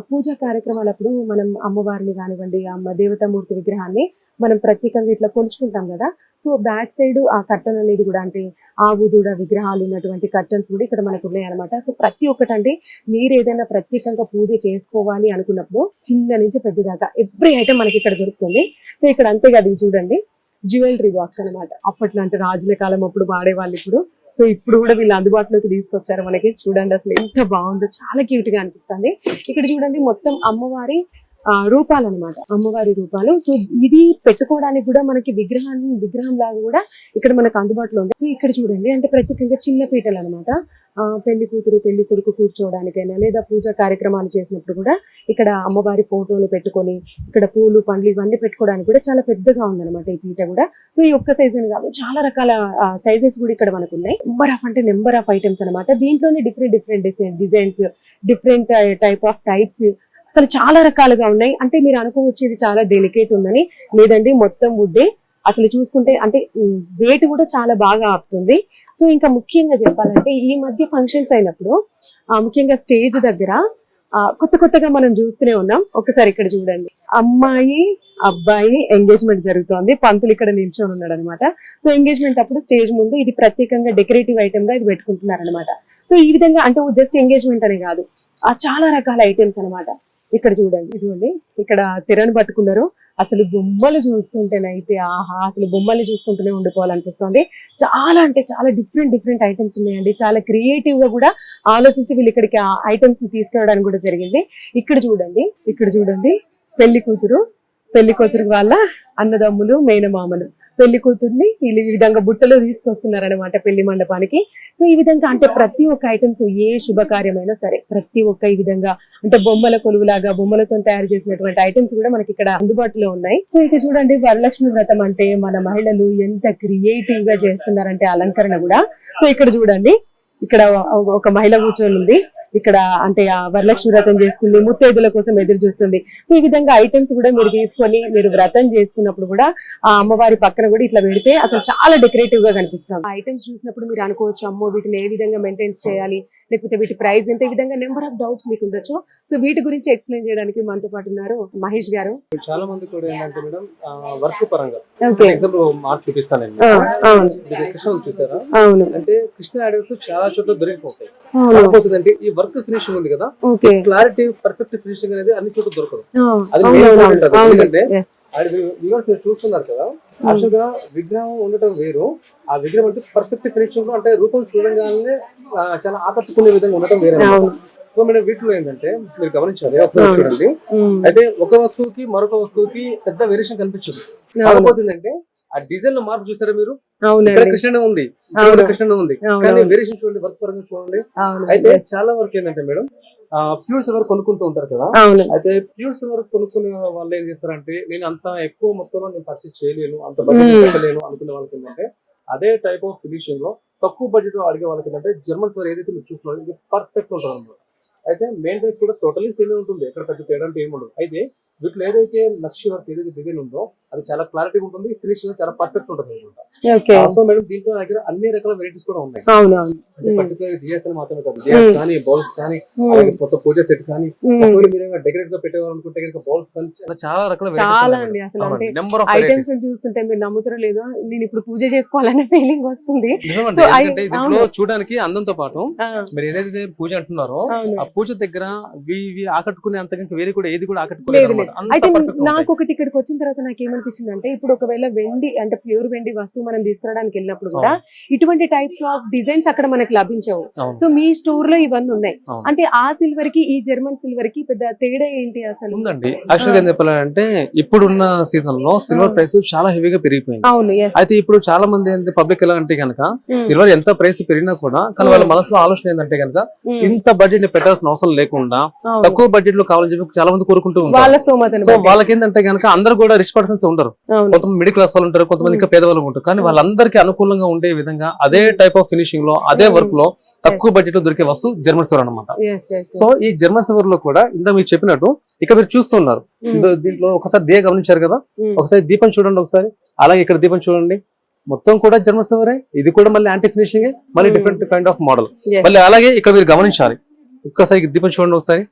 పూజా కార్యక్రమాలప్పుడు మనం అమ్మవారిని కానివ్వండి, అమ్మ దేవతామూర్తి విగ్రహాన్ని మనం ప్రత్యేకంగా ఇట్లా కొలుచుకుంటాం కదా. సో బ్యాక్ సైడ్ ఆ కర్టన్ అనేది కూడా అంటే ఆవు దూడ విగ్రహాలు ఉన్నటువంటి కర్టన్స్ కూడా ఇక్కడ మనకు ఉన్నాయి అనమాట. సో ప్రతి ఒక్కటి అంటే మీరు ఏదైనా ప్రత్యేకంగా పూజ చేసుకోవాలి అనుకున్నప్పుడు చిన్న నుంచి పెద్ద దాకా ఎవ్రీ ఐటమ్ మనకి ఇక్కడ దొరుకుతుంది. సో ఇక్కడ అంతేకాదు చూడండి, జ్యువెలరీ బాక్స్ అనమాట. అప్పట్లో అంటే రాజుల కాలం అప్పుడు వాడేవాళ్ళు, సో ఇప్పుడు కూడా వీళ్ళు అందుబాటులోకి తీసుకొచ్చారు మనకి. చూడండి అసలు ఎంత బాగుందో, చాలా క్యూట్ గా అనిపిస్తుంది. ఇక్కడ చూడండి, మొత్తం అమ్మవారి రూపాలు అనమాట, అమ్మవారి రూపాలు. సో ఇది పెట్టుకోవడానికి కూడా మనకి విగ్రహం లాగా కూడా ఇక్కడ మనకు అందుబాటులో ఉంది. సో ఇక్కడ చూడండి, అంటే ప్రత్యేకంగా చిన్న పీటలు అనమాట. పెళ్లి కూతురు పెళ్లి కొడుకు కూర్చోవడానికైనా, లేదా పూజా కార్యక్రమాలు చేసినప్పుడు కూడా ఇక్కడ అమ్మవారి ఫోటోలు పెట్టుకొని ఇక్కడ పూలు పండ్లు ఇవన్నీ పెట్టుకోవడానికి కూడా చాలా పెద్దగా ఉందన్నమాట ఈ పీట కూడా. సో ఈ ఒక్క సైజ్ అని కాదు, చాలా రకాల సైజెస్ కూడా ఇక్కడ మనకు ఉన్నాయి. నెంబర్ ఆఫ్ ఐటమ్స్ అనమాట. దీంట్లోనే different designs, different type of types, అసలు చాలా రకాలుగా ఉన్నాయి. అంటే మీరు అనుకోవచ్చు ఇది చాలా డెలికేట్ ఉందని, లేదండి మొత్తం వుడ్డే. అసలు చూసుకుంటే అంటే వెయిట్ కూడా చాలా బాగా ఆపుతుంది. సో ఇంకా ముఖ్యంగా చెప్పాలంటే ఈ మధ్య ఫంక్షన్స్ అయినప్పుడు ముఖ్యంగా స్టేజ్ దగ్గర కొత్తగా మనం చూస్తూనే ఉన్నాం. ఒకసారి ఇక్కడ చూడండి, అమ్మాయి అబ్బాయి ఎంగేజ్మెంట్ జరుగుతోంది, పంతులు ఇక్కడ నిల్చొని ఉన్నాడు అనమాట. సో ఎంగేజ్మెంట్ అప్పుడు స్టేజ్ ముందు ఇది ప్రత్యేకంగా డెకరేటివ్ ఐటమ్ గా ఇది పెట్టుకుంటున్నారు అనమాట. సో ఈ విధంగా అంటే జస్ట్ ఎంగేజ్మెంట్ అనే కాదు, చాలా రకాల ఐటమ్స్ అనమాట. ఇక్కడ చూడండి, ఇదిగోండి ఇక్కడ తెరను పట్టుకున్నారు. అసలు బొమ్మలు చూస్తుంటేనైతే ఆహా, అసలు బొమ్మలు చూసుకుంటూనే ఉండిపోవాలనిపిస్తుంది. చాలా అంటే చాలా డిఫరెంట్ ఐటమ్స్ ఉన్నాయండి. చాలా క్రియేటివ్ గా కూడా ఆలోచించి వీళ్ళు ఇక్కడికి ఆ ఐటమ్స్ తీసుకురావడానికి కూడా జరిగింది. ఇక్కడ చూడండి పెళ్లి కూతురు పెళ్లి కూతురు వాళ్ళ అన్నదమ్ములు మేనమామలు పెళ్లి కూతుర్ని వీళ్ళు ఈ విధంగా బుట్టలో తీసుకొస్తున్నారనమాట పెళ్లి మండపానికి. సో ఈ విధంగా అంటే ప్రతి ఒక్క ఐటమ్స్ ఏ శుభకార్యమైనా సరే ప్రతి ఒక్క ఈ విధంగా అంటే బొమ్మల కొలువులాగా బొమ్మలతో తయారు చేసినటువంటి ఐటమ్స్ కూడా మనకి ఇక్కడ అందుబాటులో ఉన్నాయి. సో ఇక చూడండి వరలక్ష్మి వ్రతం అంటే మన మహిళలు ఎంత క్రియేటివ్ గా చేస్తున్నారంటే అలంకరణ కూడా. సో ఇక్కడ చూడండి ఇక్కడ ఒక మహిళ కూర్చొని ఉంది. ఇక్కడ అంటే ఆ వరలక్ష్మి వ్రతం చేసుకుంది, ముత్తైదుల కోసం ఎదురు చూస్తుంది. సో ఈ విధంగా ఐటమ్స్ కూడా మీరు తీసుకొని మీరు వ్రతం చేసుకున్నప్పుడు కూడా ఆ అమ్మవారి పక్కన కూడా ఇట్లా పెడితే అసలు చాలా డెకరేటివ్ గా కనిపిస్తుంది. ఆ ఐటమ్స్ చూసినప్పుడు మీరు అనుకోవచ్చు అమ్మో వీటిని ఏ విధంగా మెయింటైన్ చేయాలి, లేకపోతే వీటి ప్రైస్ ఎంత, ఈ విధంగా నెంబర్ ఆఫ్ డౌట్స్ మీకు ఉండొచ్చు. సో వీటి గురించి ఎక్స్ప్లెయిన్ చేయడానికి మనతో పాటు ఉన్నారు మహేష్ గారు. చాలా మంది కూడా ఏంటంటే మేడం వర్క్ పరంగా ఓకే ఎగ్జాంపుల్ మార్క్ చూపిస్తానండి. కృష్ణ చూసారా? అవును. అంటే కృష్ణ ఐడల్స్ చాలా చోట్ల దొరికిపోతాయి. కాకపోతుందంటే ఈ వర్క్ ఫినిషింగ్ ఉంది కదా, క్లారిటీ పర్ఫెక్ట్ ఫినిషింగ్ అనేది అన్ని చోట్ల దొరకదు. అది ఎందుకంటే మీరు చూస్తున్నారు కదా, యాక్చువల్ గా విగ్రహం ఉండటం వేరు, ఆ విగ్రహం అంటే పర్ఫెక్ట్ ఫినిషింగ్ లో అంటే రూపం చూడగానే చాలా ఆకట్టుకునే విధంగా ఉండటం వేరే. సో మేడం వీటిలో ఏంటంటే మీరు గమనించాలి ఒకసారి చూడండి, అయితే ఒక వస్తువుకి మరొక వస్తువుకి పెద్ద వేరియేషన్ కనిపించదు. కాకపోతుందంటే ఆ డిజైన్ లో మార్పు చూసారా మీరు? ఇక్కడ కృష్ణనే ఉంది, కృష్ణనే ఉంది, కానీ వేరియేషన్ చూడండి, వర్క్ పరంగా చూడండి. అయితే చాలా వరకు ఏంటంటే మేడం ప్యూర్ సిల్వర్ కొనుక్కుంటూ ఉంటారు కదా, అయితే ప్యూర్ సిల్వర్ కొనుక్కునే వాళ్ళు ఏం చేస్తారంటే నేను అంత ఎక్కువ మొత్తంలో నేను పర్చేస్ చేయలేను, అంత బడ్జెట్ పెట్టలేను అనుకునే వాళ్ళకి ఏంటంటే అదే టైప్ ఆఫ్ ఫినిషింగ్ లో తక్కువ బడ్జెట్ లో అడిగే వాళ్ళకి ఏంటంటే జర్మన్ సిల్వర్ ఏదైతే మీరు చూస్తున్నారో ఇది పర్ఫెక్ట్ ఉంటుంది అన్నమాట. అయితే మెయింటెనెన్స్ కూడా టోటలీ సేమే ఉంటుంది, ఎక్కడ పెద్ద తేడా అంటే ఏమి ఉండదు. అయితే వీటిలో ఏదైతే నక్షి వర్క్ ఏదైతే డిజైన్ ఉందో అది చాలా క్లారిటీ ఉంటుంది, ఫినిషింగ్ చాలా పర్ఫెక్ట్ ఉంటుంది అనమాట. సో మేడం దీంట్లో దగ్గర అన్ని రకాల వెరైటీస్ కూడా ఉన్నాయి. పర్టికులర్ డిఎస్ఎల్ మాత్రమే కాదు, డిఎస్ కానీ బౌల్స్ కానీ అలాగే కొత్త పూజ సెట్ కానీ డెకరేట్ గా పెట్టేవాలనుకుంటే కనుక బౌల్స్ కానీ చాలా రకాల చాలా అండి. అసలు అంటే ఐటమ్స్ చూస్తుంటే మీరు నమ్ముతారో లేదో నేను ఇప్పుడు పూజ చేసుకోవాలనే ఫీలింగ్ వస్తుంది. దీంట్లో చూడడానికి అందంతో పాటు మీరు ఏదైతే పూజ అంటున్నారో ఆ పూజ దగ్గర ఆకట్టుకునే అంతకంటే వేరే కూడా ఏది కూడా ఆకట్టుకోలేదు. అయితే నాకు ఒకటి ఇక్కడికి వచ్చిన తర్వాత నాకు ఏమనిపించింది అంటే ఇప్పుడు ఒకవేళ వెండి అంటే ప్యూర్ వెండి వస్తువు మనం తీసుకురావడానికి వెళ్ళినప్పుడు కూడా ఇటువంటి టైప్ ఆఫ్ డిజైన్స్ అక్కడ మనకి లభించవు. సో మీ స్టోర్ లో ఇవన్నీ ఉన్నాయి అంటే ఆ సిల్వర్ కి ఈ జర్మన్ సిల్వర్ కి పెద్ద తేడా ఏంటి అసలు? ఉందండి. యాక్చువల్ గా ఏం చెప్పాలంటే ఇప్పుడున్న సీజన్ లో సిల్వర్ ప్రైస్ చాలా హెవీగా పెరిగిపోయింది. అవును. అయితే ఇప్పుడు చాలా మంది పబ్లిక్ ఎలా అంటే కనుక సిల్వర్ ఎంత ప్రైస్ పెరిగినా కూడా కానీ వాళ్ళ మనసులో ఆలోచన ఏంటంటే కనుక ఇంత బడ్జెట్ ని పెట్టాల్సిన అవసరం లేకుండా తక్కువ బడ్జెట్ లో కావాలని చెప్పి చాలా మంది కోరుకుంటూ ఉంటారు. సో వాళ్ళకి ఏంటంటే కనుక అందరూ కూడా రిచ్ పర్సన్స్ ఉంటారు, కొంతమంది మిడిల్ క్లాస్ వాళ్ళు ఉంటారు, కొంతమంది ఇంకా పేదవాళ్ళు ఉంటారు. కానీ వాళ్ళందరికీ అనుకూలంగా ఉండే విధంగా అదే టైప్ ఆఫ్ ఫినిషింగ్ లో అదే వర్క్ లో తక్కువ బడ్జెట్ లో దొరికే వస్తువు జర్మన్ సిల్వర్ అనమాట. సో ఈ జర్మన్ సిల్వర్ లో కూడా ఇంత మీరు చెప్పినట్టు ఇక్కడ మీరు చూస్తున్నారు దీంట్లో ఒకసారి దియ గమనించారు కదా, ఒకసారి దీపం చూడండి ఒకసారి, అలాగే ఇక్కడ దీపం చూడండి, మొత్తం కూడా జర్మన్ సిల్వరే. ఇది కూడా మళ్ళీ యాంటీ ఫినిషింగ్, మళ్ళీ డిఫరెంట్ కైండ్ ఆఫ్ మోడల్. మళ్ళీ అలాగే ఇక్కడ మీరు గమనించాలి ఒక్కసారి దీపం చూడండి ఒకసారి,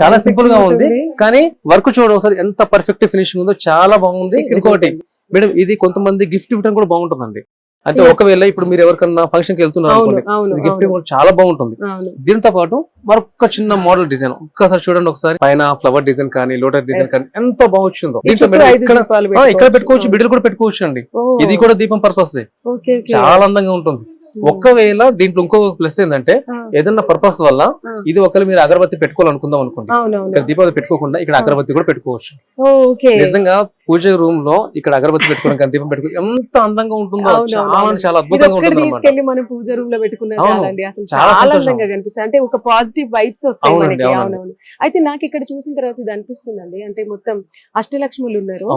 చాలా సింపుల్ గా ఉంది కానీ వర్క్ చూడండి ఒకసారి ఎంత పర్ఫెక్ట్ ఫినిషింగ్ ఉందో, చాలా బాగుంది. ఇంకోటి మేడం ఇది కొంతమంది గిఫ్ట్ ఇవ్వడం కూడా బాగుంటుందండి. అంటే ఒకవేళ ఇప్పుడు మీరు ఎవరికన్నా ఫంక్షన్ కి వెళ్తున్నారు అనుకోండి, గిఫ్ట్ చాలా బాగుంటుంది. దీంతో పాటు మరొక చిన్న మోడల్ డిజైన్ ఒక్కసారి చూడండి ఒకసారి, పైన ఫ్లవర్ డిజైన్ కానీ లోటస్ డిజైన్ కానీ ఎంత బాగా వచ్చిందో. ఇక్కడ పెట్టుకోవచ్చు, బిడ్డలు కూడా పెట్టుకోవచ్చు అండి. ఇది కూడా దీపం పర్పస్ చాలా అందంగా ఉంటుంది. ఒక్కవేళ దీంట్లో ఇంకో ప్లస్ ఏంటంటే ఏదన్నా పర్పస్ వల్ల ఇది ఒకవేళ మీరు అగరబత్తి పెట్టుకోవాలనుకుందాం అనుకోండి, ఇక్కడ దీపావళి పెట్టుకోకుండా ఇక్కడ అగరబత్తి కూడా పెట్టుకోవచ్చు. నిజంగా పూజ రూమ్ లో ఇక్కడ అగరబత్తి పెట్టుకోవడం కానీ దీపం పెట్టుకో ఎంత అందంగా ఉంటుందో, చాలా అద్భుతంగా ఉంటుంది. మనం పూజ రూమ్ లో పెట్టుకున్నా చాలా అందంగా కనిపిస్తుంది, అంటే ఒక పాజిటివ్ వైబ్స్ వస్తాయి మనకి. అవునవును. అయితే నాకు ఇక్కడ చూసిన తర్వాత ఇది అనిపిస్తుందండి, అంటే మొత్తం అష్టలక్ష్ములు ఉన్నారు.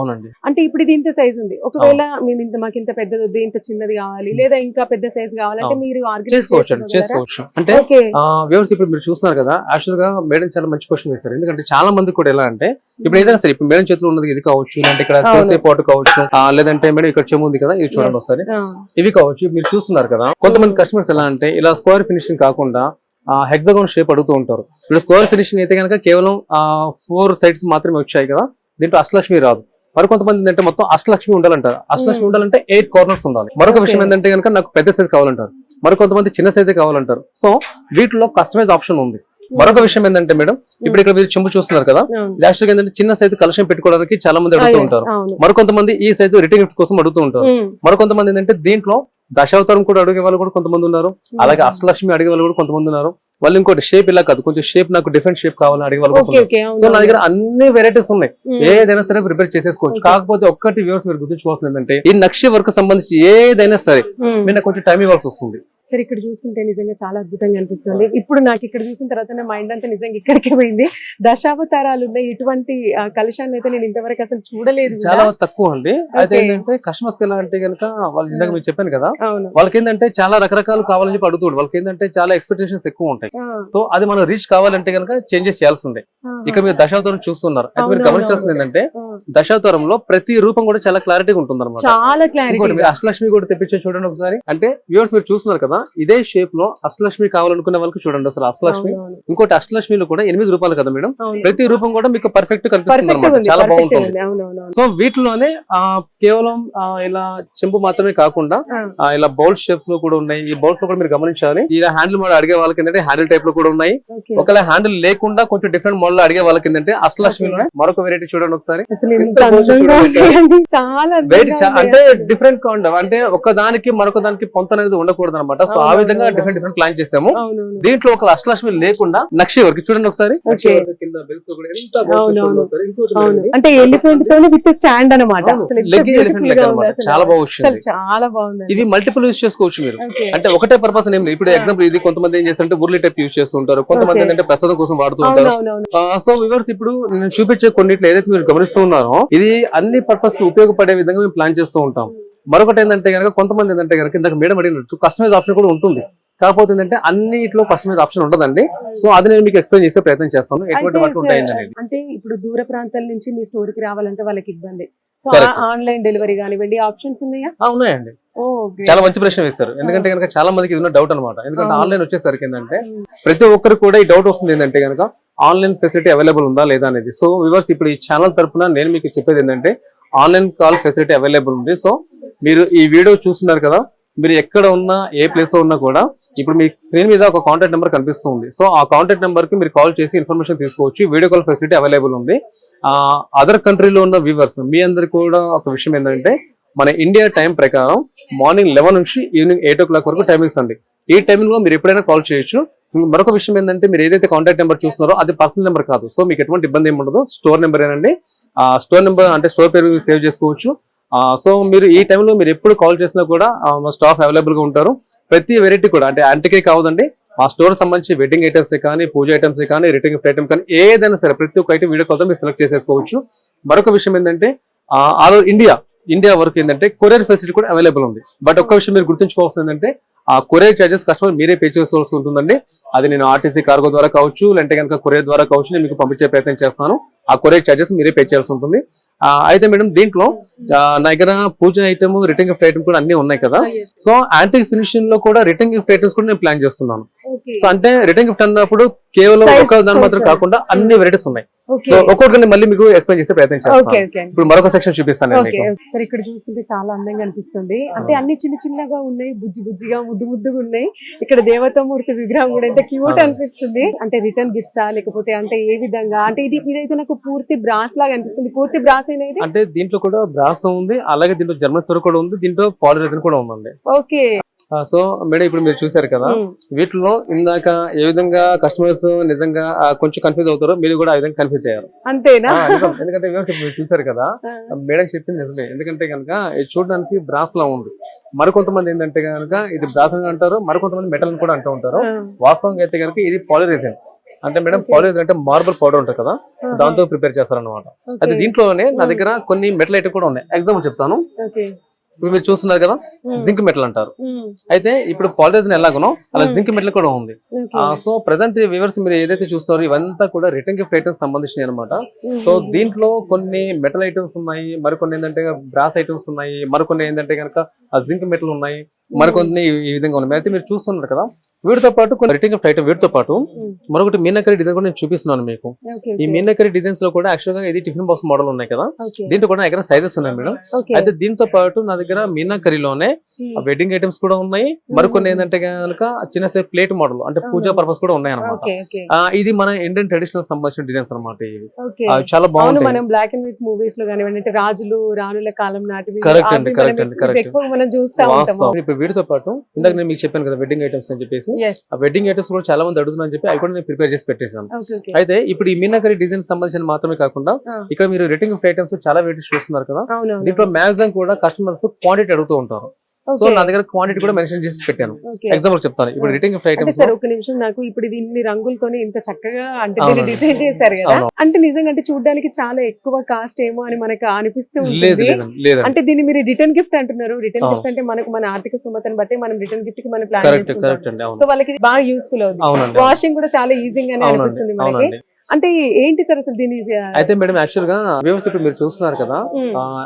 అంటే ఇప్పుడు ఇది ఇంత సైజ్ ఉంది, ఒకవేళ మేము మాకు ఇంత పెద్దది వద్దు, ఇంత చిన్నది కావాలి, లేదా ఇంకా పెద్ద సైజ్ కావాలంటే మీరు చేసుకోవచ్చు. అంటే వ్యూవర్స్ ఇప్పుడు మీరు చూస్తున్నారు కదా, యాక్చువల్ గా మేడం చాలా మంచి క్వశ్చన్ వేస్తారు. ఎందుకంటే చాలా మంది కూడా ఎలా అంటే ఇప్పుడు ఏదైనా సరే ఇప్పుడు మేడం చేతిలో ఉన్నది ఇది కావచ్చు, లేదంటే ఇక్కడ తులసి పాటు కావచ్చు, లేదంటే మేడం ఇక్కడ చెమ్ము ఉంది కదా ఇది చూడండి ఒకసారి, ఇవి కావచ్చు. మీరు చూస్తున్నారు కదా కొంతమంది కస్టమర్స్ ఎలా అంటే ఇలా స్క్వేర్ ఫినిషింగ్ కాకుండా హెక్సాగోన్ షేప్ అడుగుతూ ఉంటారు. ఇప్పుడు స్క్వేర్ ఫినిషింగ్ అయితే కనుక కేవలం 4 సైడ్స్ మాత్రమే వచ్చాయి కదా, దీంట్లో అష్టలక్ష్మి రాదు. మరి కొంతమంది ఏంటంటే మొత్తం అష్టలక్ష్మి ఉండాలంటారు. అష్టలక్ష్మి ఉండాలంటే 8 కార్నర్స్ ఉండాలి. మరొక విషయం ఏంటంటే కనుక నాకు పెద్ద సైజ్ కావాలంటారు, మరి కొంతమంది చిన్న సైజే కావాలంటారు. సో వీటిలో కస్టమైజ్ ఆప్షన్ ఉంది. మరొక విషయం ఏంటంటే మేడం ఇప్పుడు ఇక్కడ మీరు చెంబు చూస్తున్నారు కదా, ఇది యాక్చువల్గా ఏంటంటే చిన్న సైజు కలెక్షన్ పెట్టుకోవడానికి చాలా మంది అడుగుతూ ఉంటారు. మరికొంతమంది ఈ సైజు రిటర్న్ గిఫ్ట్ కోసం అడుగుతూ ఉంటారు. మరికొంతమంది ఏంటంటే దీంట్లో దశావతారం కూడా అడిగే వాళ్ళు కూడా కొంతమంది ఉన్నారు, అలాగే అష్టలక్ష్మి అడిగే వాళ్ళు కూడా కొంతమంది ఉన్నారు. వాళ్ళు ఇంకోటి షేప్ ఇలా కాదు, కొంచెం షేప్ నాకు డిఫరెంట్ షేప్ కావాలని అడిగే వాళ్ళు కూడా ఉన్నారు. సో నా దగ్గర అన్ని వెరైటీస్ ఉన్నాయి, ఏదైనా సరే ప్రిపేర్ చేసేసుకోవచ్చు. కాకపోతే ఒక్కటి వ్యూవర్స్ మీరు గుర్తుంచుకోవాల్సింది ఏంటంటే ఈ నక్షి వర్క్ సంబంధించి ఏదైనా సరే మీరు కొంచెం టైం ఇవ్వాల్సి వస్తుంది. సరే ఇక్కడ చూస్తుంటే నిజంగా చాలా అద్భుతంగా అనిపిస్తుంది. ఇప్పుడు నాకు ఇక్కడ చూసిన తర్వాత నా మైండ్ అంతా నిజంగా ఇక్కడికే పోయింది. దశావతారాలు ఉన్నాయి, ఇటువంటి కలశాన్ని అయితే నేను ఇంతవరకు అసలు చూడలేదు. చాలా తక్కువ అండి. అయితే ఏంటంటే కస్టమర్స్ కి ఎలా అంటే కనుక వాళ్ళు ఇందాక మీరు చెప్పాను కదా, వాళ్ళకి ఏంటంటే చాలా రకరకాలు కావాలని చెప్పి అడుగుతాడు. వాళ్ళకి ఏంటంటే చాలా ఎక్స్పెక్టేషన్స్ ఎక్కువ ఉంటాయి. సో అది మనం రీచ్ కావాలంటే కనుక చేంజెస్ చేయాల్సిందే. ఇక మీరు దశావతారం చూస్తున్నారు, అయితే మీరు గమనించాల్సింది ఏంటంటే దశావతారంలో ప్రతి రూపం కూడా చాలా క్లారిటీగా ఉంటుంది అనమాట. చాలా క్లారిటీ. మీరు అష్టలక్ష్మి కూడా తెప్పించే చూడండి ఒకసారి. అంటే వ్యూవర్స్ మీరు చూస్తున్నారు కదా, ఇదే షేప్ లో అష్టలక్ష్మి కావాలనుకునే వాళ్ళకి చూడండి అసలు అష్టలక్ష్మి. ఇంకోటి అష్టలక్ష్మిలో కూడా 8 రూపాయలు కదా మేడం, ప్రతి రూపం కూడా మీకు పర్ఫెక్ట్ కనిపిస్తుంది అనమాట, చాలా బాగుంటుంది. సో వీటిలోనే కేవలం ఇలా చెంపు మాత్రమే కాకుండా ఇలా బౌల్ షేప్స్ లో కూడా ఉన్నాయి. ఈ బౌల్స్ లో కూడా మీరు గమనించాలి, ఇలా హ్యాండిల్ మోడల్ అడిగే వాళ్ళకి ఏంటంటే హ్యాండిల్ టైప్ లో కూడా ఉన్నాయి. ఒకవేళ హ్యాండిల్ లేకుండా కొంచెం డిఫరెంట్ మోడల్ అడిగే వాళ్ళకి ఏంటంటే అష్టలక్ష్మిలో మరొక వెరైటీ చూడండి ఒకసారి. అంటే డిఫరెంట్ కౌంట్, అంటే ఒక దానికి మరొక దానికి పొంత అనేది ఉండకూడదు అనమాట. సో ఆ విధంగా డిఫరెంట్ డిఫరెంట్ ప్లాన్ చేసాము. దీంట్లో ఒక అష్టలక్ష్మి లేకుండా నక్షి వరకు చూడండి ఒకసారి. అంటే ఎలిఫెంట్ తో విత్ స్టాండ్ అనమాట, చాలా బాగుంది, చాలా బాగుంది. ఇవి మల్టిపుల్ యూజ్ చేసుకోవచ్చు మీరు. అంటే ఒకటే పర్పస్ ఏం లేదు. ఇప్పుడు ఎగ్జాంపుల్ ఇది కొంతమంది ఏం చేస్తారంటే ఉర్లీ టైప్ యూజ్ చేస్తుంటారు, కొంతమంది ఏంటంటే ప్రసాదం కోసం వాడుతూ ఉంటారు. సో వ్యూవర్స్ ఇప్పుడు నేను చూపించే కొన్నిట్లో ఏదైతే మీరు గమనిస్తూ ఉన్నారో ఇది అన్ని పర్పస్ కి ఉపయోగపడే విధంగా మేము ప్లాన్ చేస్తూ ఉంటాం. మరొకటి ఏంటంటే కనుక కొంతమంది ఏంటంటే కనుక ఇందాక మేడం అడిగినట్టు కస్టమైజ్ ఆప్షన్ కూడా ఉంటుంది. కాకపోతే ఏంటంటే అన్నిట్లో కస్టమైజ్ ఆప్షన్ ఉండదండి. సో అది నేను మీకు ఎక్స్ప్లెయిన్ చేసే ప్రయత్నం చేస్తాను ఎటువంటి వర్క్ ఉంటాయండి. అంటే ఇప్పుడు దూర ప్రాంతాల నుంచి మీ స్టోర్ కి రావాలంటే వాళ్ళకి ఇబ్బంది, సో ఆన్లైన్ డెలివరీ కానివ్వండి ఆప్షన్స్ ఉన్నాయా? ఉన్నాయండి. చాలా మంచి ప్రశ్న వేస్తారు. ఎందుకంటే కనుక చాలా మందికి ఇది డౌట్ అనమాట. ఎందుకంటే ఆన్లైన్ వచ్చేసరికి ఏంటంటే ప్రతి ఒక్కరు కూడా ఈ డౌట్ వస్తుంది ఏంటంటే కనుక ఆన్లైన్ ఫెసిలిటీ అవైలబుల్ ఉందా లేదా అనేది. సో వ్యూవర్స్ ఇప్పుడు ఈ ఛానల్ తరఫున నేను మీకు చెప్పేది ఏంటంటే ఆన్లైన్ కాల్ ఫెసిలిటీ అవైలబుల్ ఉంది. సో మీరు ఈ వీడియో చూస్తున్నారు కదా, మీరు ఎక్కడ ఉన్నా ఏ ప్లేస్ లో ఉన్నా కూడా ఇప్పుడు మీ స్క్రీన్ మీద ఒక కాంటాక్ట్ నెంబర్ కనిపిస్తుంది. సో ఆ కాంటాక్ట్ నెంబర్ కి మీరు కాల్ చేసి ఇన్ఫర్మేషన్ తీసుకోవచ్చు. వీడియో కాల్ ఫెసిలిటీ అవైలబుల్ ఉంది. అదర్ కంట్రీలో ఉన్న వ్యూవర్స్ మీ అందరికి కూడా ఒక విషయం ఏంటంటే మన ఇండియా టైం ప్రకారం మార్నింగ్ 11 నుంచి ఈవినింగ్ 8 o'clock వరకు టైమింగ్స్ అండి. ఈ టైమింగ్ లో మీరు ఎప్పుడైనా కాల్ చేయొచ్చు. మరొక విషయం ఏంటంటే మీరు ఏదైతే కాంటాక్ట్ నెంబర్ చూస్తున్నారో అది పర్సనల్ నెంబర్ కాదు. సో మీకు ఎటువంటి ఇబ్బంది ఏమి ఉండదు, స్టోర్ నెంబర్ ఏనండి. స్టోర్ నెంబర్ అంటే స్టోర్ పేరు సేవ్ చేసుకోవచ్చు. సో మీరు ఈ టైంలో మీరు ఎప్పుడు కాల్ చేసినా కూడా మా స్టాఫ్ అవైలబుల్ గా ఉంటారు. ప్రతి వెరైటీ కూడా అంటే యాంటికే కావదండి, ఆ స్టోర్ సంబంధించి వెడ్డింగ్ ఐటమ్స్ కానీ, పూజ ఐటమ్స్ కానీ, రిటర్న్ గిఫ్ట్ ఐటమ్ కానీ ఏదైనా సరే ప్రతి ఒక్క ఐటమ్ వీడియో కాల్ మీరు సెలెక్ట్ చేసేసుకోవచ్చు. మరొక విషయం ఏంటంటే ఆల్ ఓవర్ ఇండియా వరకు ఏంటంటే కొరియర్ ఫెసిలిటీ కూడా అవైలబుల్ ఉంది. బట్ ఒక్క విషయం మీరు గుర్తుంచుకోవాల్సింది ఏంటంటే ఆ కొరియర్ చార్జెస్ కస్టమర్ మీరే పే చేసుకోవాల్సి ఉంటుందండి. అది నేను ఆర్టీసీ కార్గో ద్వారా కావచ్చు, లేదంటే కనుక కొరియర్ ద్వారా కావచ్చు, నేను మీకు పంపించే ప్రయత్నం చేస్తాను. ఆ కొరియర్ చార్జెస్ మీరే పే చేయాల్సి ఉంటుంది. అయితే మేడం దీంట్లో నా దగ్గర పూజ ఐటమ్, రిటర్న్ గిఫ్ట్ ఐటమ్ కూడా అన్ని ఉన్నాయి కదా. సో యాంటిక్ ఫినిషింగ్ లో కూడా రిటర్న్ గిఫ్ట్ ఐటమ్స్ కూడా నేను ప్లాన్ చేస్తున్నాను. సో అంటే రిటర్న్ గిఫ్ట్ అన్నప్పుడు కేవలం ఒక దాని మాత్రం కాకుండా అన్ని వెరైటీస్ ఉన్నాయి. సో ఒక్కొక్కటి మళ్ళీ మీకు ఎక్స్ప్లెయిన్ చేసే ప్రయత్నం చేస్తాను. ఇప్పుడు మరొక సెక్షన్ చూపిస్తాను. సరే ఇక్కడ చూస్తుంటే చాలా అందంగా అనిపిస్తుంది. అంటే అన్ని చిన్న చిన్నగా ఉన్నాయి, బుజ్జిగా ముద్దుగా ఉన్నాయి. ఇక్కడ దేవతామూర్తి విగ్రహం కూడా ఎంత క్యూట్ అనిపిస్తుంది. అంటే రిటర్న్ గిఫ్ట్సా లేకపోతే అంటే ఏ విధంగా? అంటే ఇదైతే నాకు పూర్తి బ్రాస్ లాగా అనిపిస్తుంది. పూర్తి బ్రాస్ అనేది అంటే దీంట్లో కూడా బ్రాస్ ఉంది, అలాగే దీంట్లో జర్మన్ సరు కూడా ఉంది, దీంట్లో పాలిరైజన్ కూడా ఉందండి. ఓకే. సో మేడం ఇప్పుడు మీరు చూసారు కదా, వీటిలో ఇందాక ఏ విధంగా కస్టమర్స్ నిజంగా కొంచెం కన్ఫ్యూజ్ అవుతారో మీరు కూడా ఆ విధంగా కన్ఫ్యూజ్ అయ్యారు. అంతేనా? ఎందుకంటే మీరు చూసారు కదా, మేడం చెప్పింది నిజమే. ఎందుకంటే కనుక ఇది చూడడానికి బ్రాస్ లా ఉంది. మరికొంతమంది ఏంటంటే కనుక ఇది బ్రాస్ అని అంటారు, మరికొంతమంది మెటల్ అని కూడా అంటూ ఉంటారు. వాస్తవంగా అయితే కనుక ఇది పాలిరైజన్. అంటే మేడం పాలిరైజన్ అంటే మార్బుల్ పౌడర్ ఉంటుంది కదా, దాంతో ప్రిపేర్ చేస్తారన్నమాట. అయితే దీంట్లోనే నా దగ్గర కొన్ని మెటల్ ఐటమ్ కూడా ఉన్నాయి. ఎగ్జాంపుల్ చెప్తాను. ఇప్పుడు మీరు చూస్తున్నారు కదా, జింక్ మెటల్ అంటారు. అయితే ఇప్పుడు పాలిరైజన్ ఎలాగనో అలా జింక్ మెటల్ కూడా ఉంది. సో ప్రెసెంట్ వ్యూవర్స్ మీరు ఏదైతే చూస్తున్నారో ఇవంతా కూడా రిటర్న్ గిఫ్ట్ ఐటమ్స్ సంబంధించినవి అనమాట. సో దీంట్లో కొన్ని మెటల్ ఐటమ్స్ ఉన్నాయి, మరికొన్ని ఏంటంటే బ్రాస్ ఐటమ్స్ ఉన్నాయి, మరికొన్ని ఏంటంటే కనుక జింక్ మెటల్ ఉన్నాయి, మరికొన్ని ఈ విధంగా ఉన్నాయి. అయితే మీరు చూస్తున్నారు కదా, వీటితో పాటు కొన్ని రిటర్న్ గిఫ్ట్ ఐటమ్, వీటితో పాటు మరొకటి మీనాకరీ డిజైన్ కూడా నేను చూపిస్తున్నాను మీకు. ఈ మీనాకరీ డిజైన్స్ లో కూడా యాక్చువల్ గా ఇది టిఫిన్ బాక్స్ మోడల్ ఉన్నాయి కదా, దీంట్లో కూడా నా దగ్గర సైజెస్ ఉన్నాయి మేడం. అయితే దీంతో పాటు నా దగ్గర మీనాకరిలోనే వెడ్డింగ్ ఐటమ్స్ కూడా ఉన్నాయి, మరికొన్ని ఏంటంటే కనుక చిన్న సేపు ప్లేట్ మోడల్ అంటే పూజా పర్పస్ కూడా ఉన్నాయి అనమాట. ఇది మన ఇండియన్ ట్రెడిషనల్ సంబంధించిన డిజైన్స్ అనమాట. ఇవి చాలా బాగుంటాయి. మనం బ్లాక్ అండ్ వైట్ మూవీస్ లో కానివ్వండి, అంటే రాజులు రాణుల కాలం నాటివి కరెక్ట్ అండి, కరెక్ట్ అండి, కరెక్ట్. ఎక్కువ మనం చూస్తా ఉంటాం. ఇప్పుడు వీటితో పాటు ఇందాక నేను మీకు చెప్పాను కదా వెడ్డింగ్ ఐటమ్స్ అని చెప్పేసి, ఆ వెడ్డింగ్ ఐటమ్స్ కూడా చాలా మంది అడుగుతున్నా అని చెప్పి అవి కూడా నేను ప్రిపేర్ చేసి పెట్టేశాను. అయితే ఇప్పుడు ఈ మీనాకరి డిజైన్ సంబంధించిన మాత్రమే కాకుండా ఇక్కడ మీరు రిటర్నింగ్ గిఫ్ట్ ఐటమ్స్ చాలా వెరైటీస్ చూస్తున్నారు కదా. దీంట్లో మ్యాక్సిమం కూడా కస్టమర్స్ క్వాంటిటీ అడుగుతూ ఉంటారు. సో నా దగ్గర క్వాంటిటీ కూడా మెన్షన్ చేసి పెట్టాను. ఎగ్జాంపుల్ చెప్తాను. ఇప్పుడు రిటర్నింగ్ గిఫ్ట్ ఐటమ్స్ సార్ ఒక నిమిషం, నాకు ఇప్పుడు ఇది ఇన్ని రంగులతోనే ఇంత చక్కగా అంటే దీన్ని డిజైన్ చేశారు కదా, అంటే నిజంగా అంటే చూడడానికి చాలా ఎక్కువ కాస్ట్ ఏమో అని మనకు అనిపిస్తూ ఉంటుంది. అంటే దీన్ని మీరు రిటర్న్ గిఫ్ట్ అంటున్నారు. రిటర్న్ గిఫ్ట్ అంటే మనకు మన ఆర్థిక స్థోమతను బట్టి మనం రిటర్న్ గిఫ్ట్ కి మనం ప్లాన్ చేసుకుంటాం. సో వాళ్ళకి బాగా యూస్ఫుల్ అవుతుంది. వాషింగ్ కూడా చాలా ఈజీగానే అనిపిస్తుంది మనకి. అంటే ఏంటి సార్ అసలు దీని? అయితే మేడం యాక్చువల్ గా వ్యూవర్స్ ఇప్పుడు మీరు చూస్తున్నారు కదా,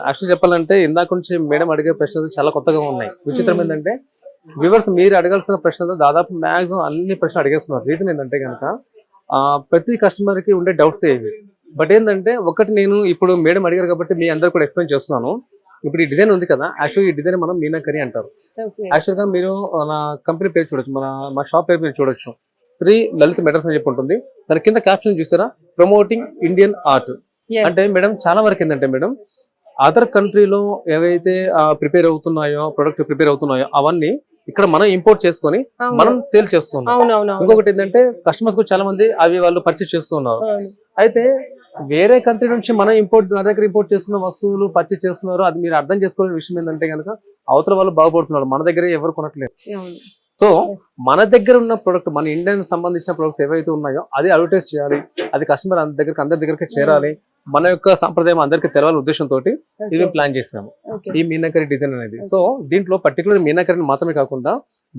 యాక్చువల్ చెప్పాలంటే ఇందాక నుంచి మేడం అడిగే ప్రశ్నలు చాలా కొత్తగా ఉన్నాయి. విచిత్రం ఏంటంటే వ్యూవర్స్ మీరు అడగాల్సిన ప్రశ్నలు దాదాపు మాక్సిమం అన్ని ప్రశ్నలు అడిగేస్తున్నారు. రీజన్ ఏంటంటే కనుక ప్రతి కస్టమర్ కి ఉండే డౌట్స్ ఇవి. బట్ ఏంటంటే ఒకటి నేను ఇప్పుడు మేడం అడిగారు కాబట్టి మీ అందరు కూడా ఎక్స్ప్లెయిన్ చేస్తున్నాను. ఇప్పుడు ఈ డిజైన్ ఉంది కదా, యాక్చువల్ ఈ డిజైన్ మనం మీనాకరి అంటారు. యాక్చువల్ గా మీరు మన కంపెనీ పేరు చూడొచ్చు, మా షాప్ పేరు మీరు చూడొచ్చు, శ్రీ లలిత మెటల్స్ అని చెప్పి ఉంటుంది. దాని కింద క్యాప్షన్ చూసారా, ప్రమోటింగ్ ఇండియన్ ఆర్ట్. అంటే మేడం చాలా వరకు ఏంటంటే మేడం అదర్ కంట్రీలో ఏవైతే ప్రిపేర్ అవుతున్నాయో ప్రొడక్ట్ ప్రిపేర్ అవుతున్నాయో అవన్నీ ఇక్కడ మనం ఇంపోర్ట్ చేసుకొని మనం సేల్ చేస్తున్నాం. ఇంకొకటి ఏంటంటే కస్టమర్స్ కూడా చాలా మంది అవి వాళ్ళు పర్చేస్ చేస్తున్నారు. అయితే వేరే కంట్రీ నుంచి మన దగ్గర ఇంపోర్ట్ చేస్తున్న వస్తువులు పర్చేస్ చేస్తున్నారు. అది మీరు అర్థం చేసుకోవాల్సిన విషయం ఏంటంటే కనుక అవతల వాళ్ళు బాగుపడుతున్నారు, మన దగ్గర ఎవరు కొనట్లేదు. సో మన దగ్గర ఉన్న ప్రొడక్ట్, మన ఇండియన్ సంబంధించిన ప్రొడక్ట్స్ ఏవైతే ఉన్నాయో అది అడ్వర్టైజ్ చేయాలి, అది కస్టమర్ అందరి దగ్గరికి చేరాలి, మన యొక్క సంప్రదాయం అందరికి తెలవాలని ఉద్దేశంతో ఇది ప్లాన్ చేసాము ఈ మీనాకరి డిజైన్ అనేది. సో దీంట్లో పర్టికులర్ మీనాకరిని మాత్రమే కాకుండా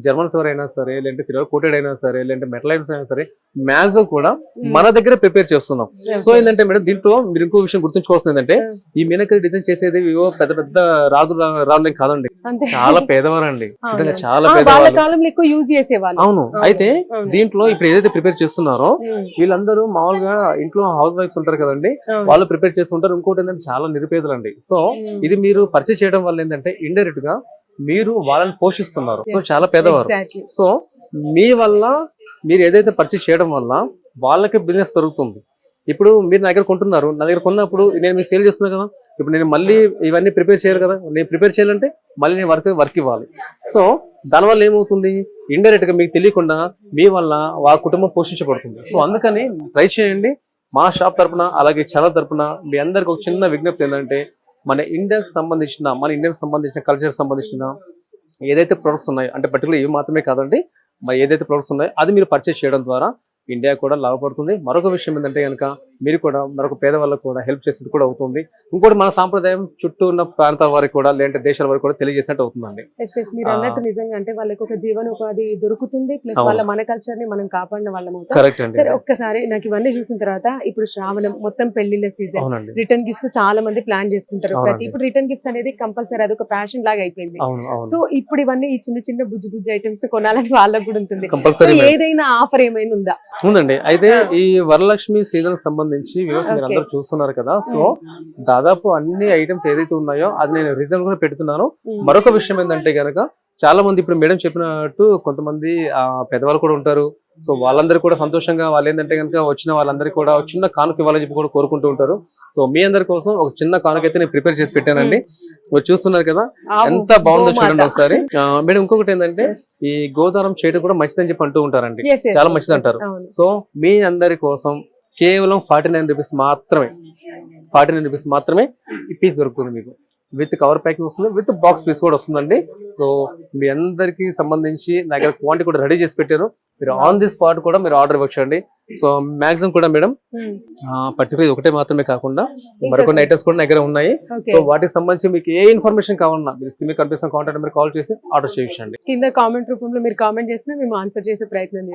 జర్మన్ సిల్వర్ అయినా సరే, లేదంటే సిల్వర్ కోటెడ్ అయినా సరే, లేదంటే మెటల్ ఐటమ్స్ అయినా సరే మాక్సిమం కూడా మన దగ్గర ప్రిపేర్ చేస్తున్నాం. సో ఏంటంటే మేడం దీంట్లో మీరు ఇంకో విషయం గుర్తుంచుకోవాల్సింది ఏంటంటే ఈ మీనాకరి డిజైన్ చేసేది పెద్ద పెద్ద రాజులేం కాదండి, చాలా పేదవారండి, నిజంగా చాలా పేదవాళ్ళు. అవును. అయితే దీంట్లో ఇప్పుడు ఏదైతే ప్రిపేర్ చేస్తున్నారో వీళ్ళందరూ మామూలుగా ఇంట్లో హౌస్ వైఫ్స్ ఉంటారు కదండి, వాళ్ళు ప్రిపేర్ చేస్తుంటారు. ఇంకోటి ఏంటంటే చాలా నిరుపేదలండి. సో ఇది మీరు పర్చేస్ చేయడం వల్ల ఏంటంటే ఇండైరెక్ట్ గా మీరు వాళ్ళని పోషిస్తున్నారు. సో చాలా పేదవారు. సో మీ వల్ల మీరు ఏదైతే పర్చేస్ చేయడం వల్ల వాళ్ళకి బిజినెస్ జరుగుతుంది. ఇప్పుడు మీరు నా దగ్గర కొంటున్నారు, నా దగ్గర కొన్నప్పుడు నేను మీకు సేల్ చేస్తున్నా కదా, ఇప్పుడు నేను మళ్ళీ ఇవన్నీ ప్రిపేర్ చేయాలి కదా, నేను ప్రిపేర్ చేయాలంటే మళ్ళీ నేను వర్క్ ఇవ్వాలి. సో దానివల్ల ఏమవుతుంది, ఇండైరెక్ట్ గా మీకు తెలియకుండా మీ వల్ల వాళ్ళ కుటుంబం పోషించబడుతుంది. సో అందుకని ట్రై చేయండి. మా షాప్ తరపున అలాగే ఛానల్ తరపున మీ అందరికి ఒక చిన్న విజ్ఞప్తి ఏంటంటే మన ఇండియాకి సంబంధించిన కల్చర్ సంబంధించిన ఏదైతే ప్రొడక్ట్స్ ఉన్నాయో, అంటే పర్టికులర్ ఇవి మాత్రమే కాదండి, మరి ఏదైతే ప్రొడక్ట్స్ ఉన్నాయో అది మీరు పర్చేస్ చేయడం ద్వారా ఇండియా కూడా లాభపడుతుంది. మరొక విషయం ఏంటంటే కనుక మీరు కూడా మరొక పేదవాళ్ళకు కూడా హెల్ప్ చేసినట్టు కూడా అవుతుంది. ఇంకోటి మన సాంప్రదాయం చుట్టూ ఉన్న ప్రాంతాల వారికి కూడా లేదంటే దేశాల వారికి కూడా తెలియజేసినట్టు అవుతుందండి. మీరు అన్నట్టు నిజంగా అంటే వాళ్ళకి ఒక జీవనోపాధి దొరుకుతుంది, ప్లస్ వాళ్ళ మన కల్చర్ ని మనం కాపాడిన వాళ్ళం అవుతాం. కరెక్ట్ అండి. సరే ఒక్కసారి నాకు ఇవన్నీ చూసిన తర్వాత ఇప్పుడు శ్రావణం మొత్తం పెళ్లిళ్ళ సీజన్, రిటర్న్ గిఫ్ట్స్ చాలా మంది ప్లాన్ చేసుకుంటారు. ఇప్పుడు రిటర్న్ గిఫ్ట్స్ అనేది కంపల్సరీ అది ఒక ఫ్యాషన్ లాగా అయిపోయింది. సో ఇప్పుడు ఇవన్నీ ఈ చిన్న చిన్న బుజ్జు ఐటమ్స్ కొనాలని వాళ్ళకి కూడా ఉంటుంది. ఏదైనా ఆఫర్ ఏమైనా ఉందా? ఉందండి. అయితే ఈ వరలక్ష్మి సీజన్ సంబంధించి మీరు అందరూ చూస్తున్నారు కదా, సో దాదాపు అన్ని ఐటమ్స్ ఏదైతే ఉన్నాయో అది నేను రీజనబుల్ గా పెడుతున్నాను. మరొక విషయం ఏంటంటే కనుక చాలా మంది ఇప్పుడు మేడం చెప్పినట్టు కొంతమంది పెద్దవాళ్ళు కూడా ఉంటారు. సో వాళ్ళందరూ కూడా సంతోషంగా వాళ్ళు ఏంటంటే కనుక వచ్చిన వాళ్ళందరికీ కూడా చిన్న కానుక ఇవ్వాలని చెప్పి కూడా కోరుకుంటూ ఉంటారు. సో మీ అందరి కోసం ఒక చిన్న కానుక అయితే నేను ప్రిపేర్ చేసి పెట్టానండి. మీరు చూస్తున్నారు కదా ఎంత బాగుందో చూడండి ఒకసారి. మేడం ఇంకొకటి ఏంటంటే ఈ గోదానం చేయడం కూడా మంచిదని చెప్పి అంటూ ఉంటారండి, చాలా మంచిది అంటారు. సో మీ అందరి కోసం కేవలం 49 రూపీస్ మాత్రమే, 49 రూపీస్ మాత్రమే ఈ పీస్ దొరుకుతుంది మీకు. విత్ కవర్ ప్యాకింగ్ వస్తుంది, విత్ బాక్స్ పీస్ కూడా వస్తుందండి. సో మీ అందరికి సంబంధించి నా దగ్గర క్వాంటిటీ కూడా రెడీ చేసి పెట్టాను. మీరు ఆన్ ది స్పాట్ కూడా మీరు ఆర్డర్ ఇవ్వచ్చండి. సో మాక్సిమం కూడా మేడం పర్టికులర్ ఒకటే మాత్రమే కాకుండా మరికొన్ని ఐటమ్స్ కూడా నా దగ్గర ఉన్నాయి. సో వాటికి సంబంధించి మీకు ఏ ఇన్ఫర్మేషన్ కావాలన్నా మీరు స్క్రీన్ మీద కనిపిస్తున్న కాంటాక్ట్ నెంబర్ కాల్ చేసి ఆర్డర్ చేయించండి. కింద కామెంట్ రూపంలో మీరు కామెంట్ చేసినా మేము ఆన్సర్ చేసే ప్రయత్నం చేస్తాం.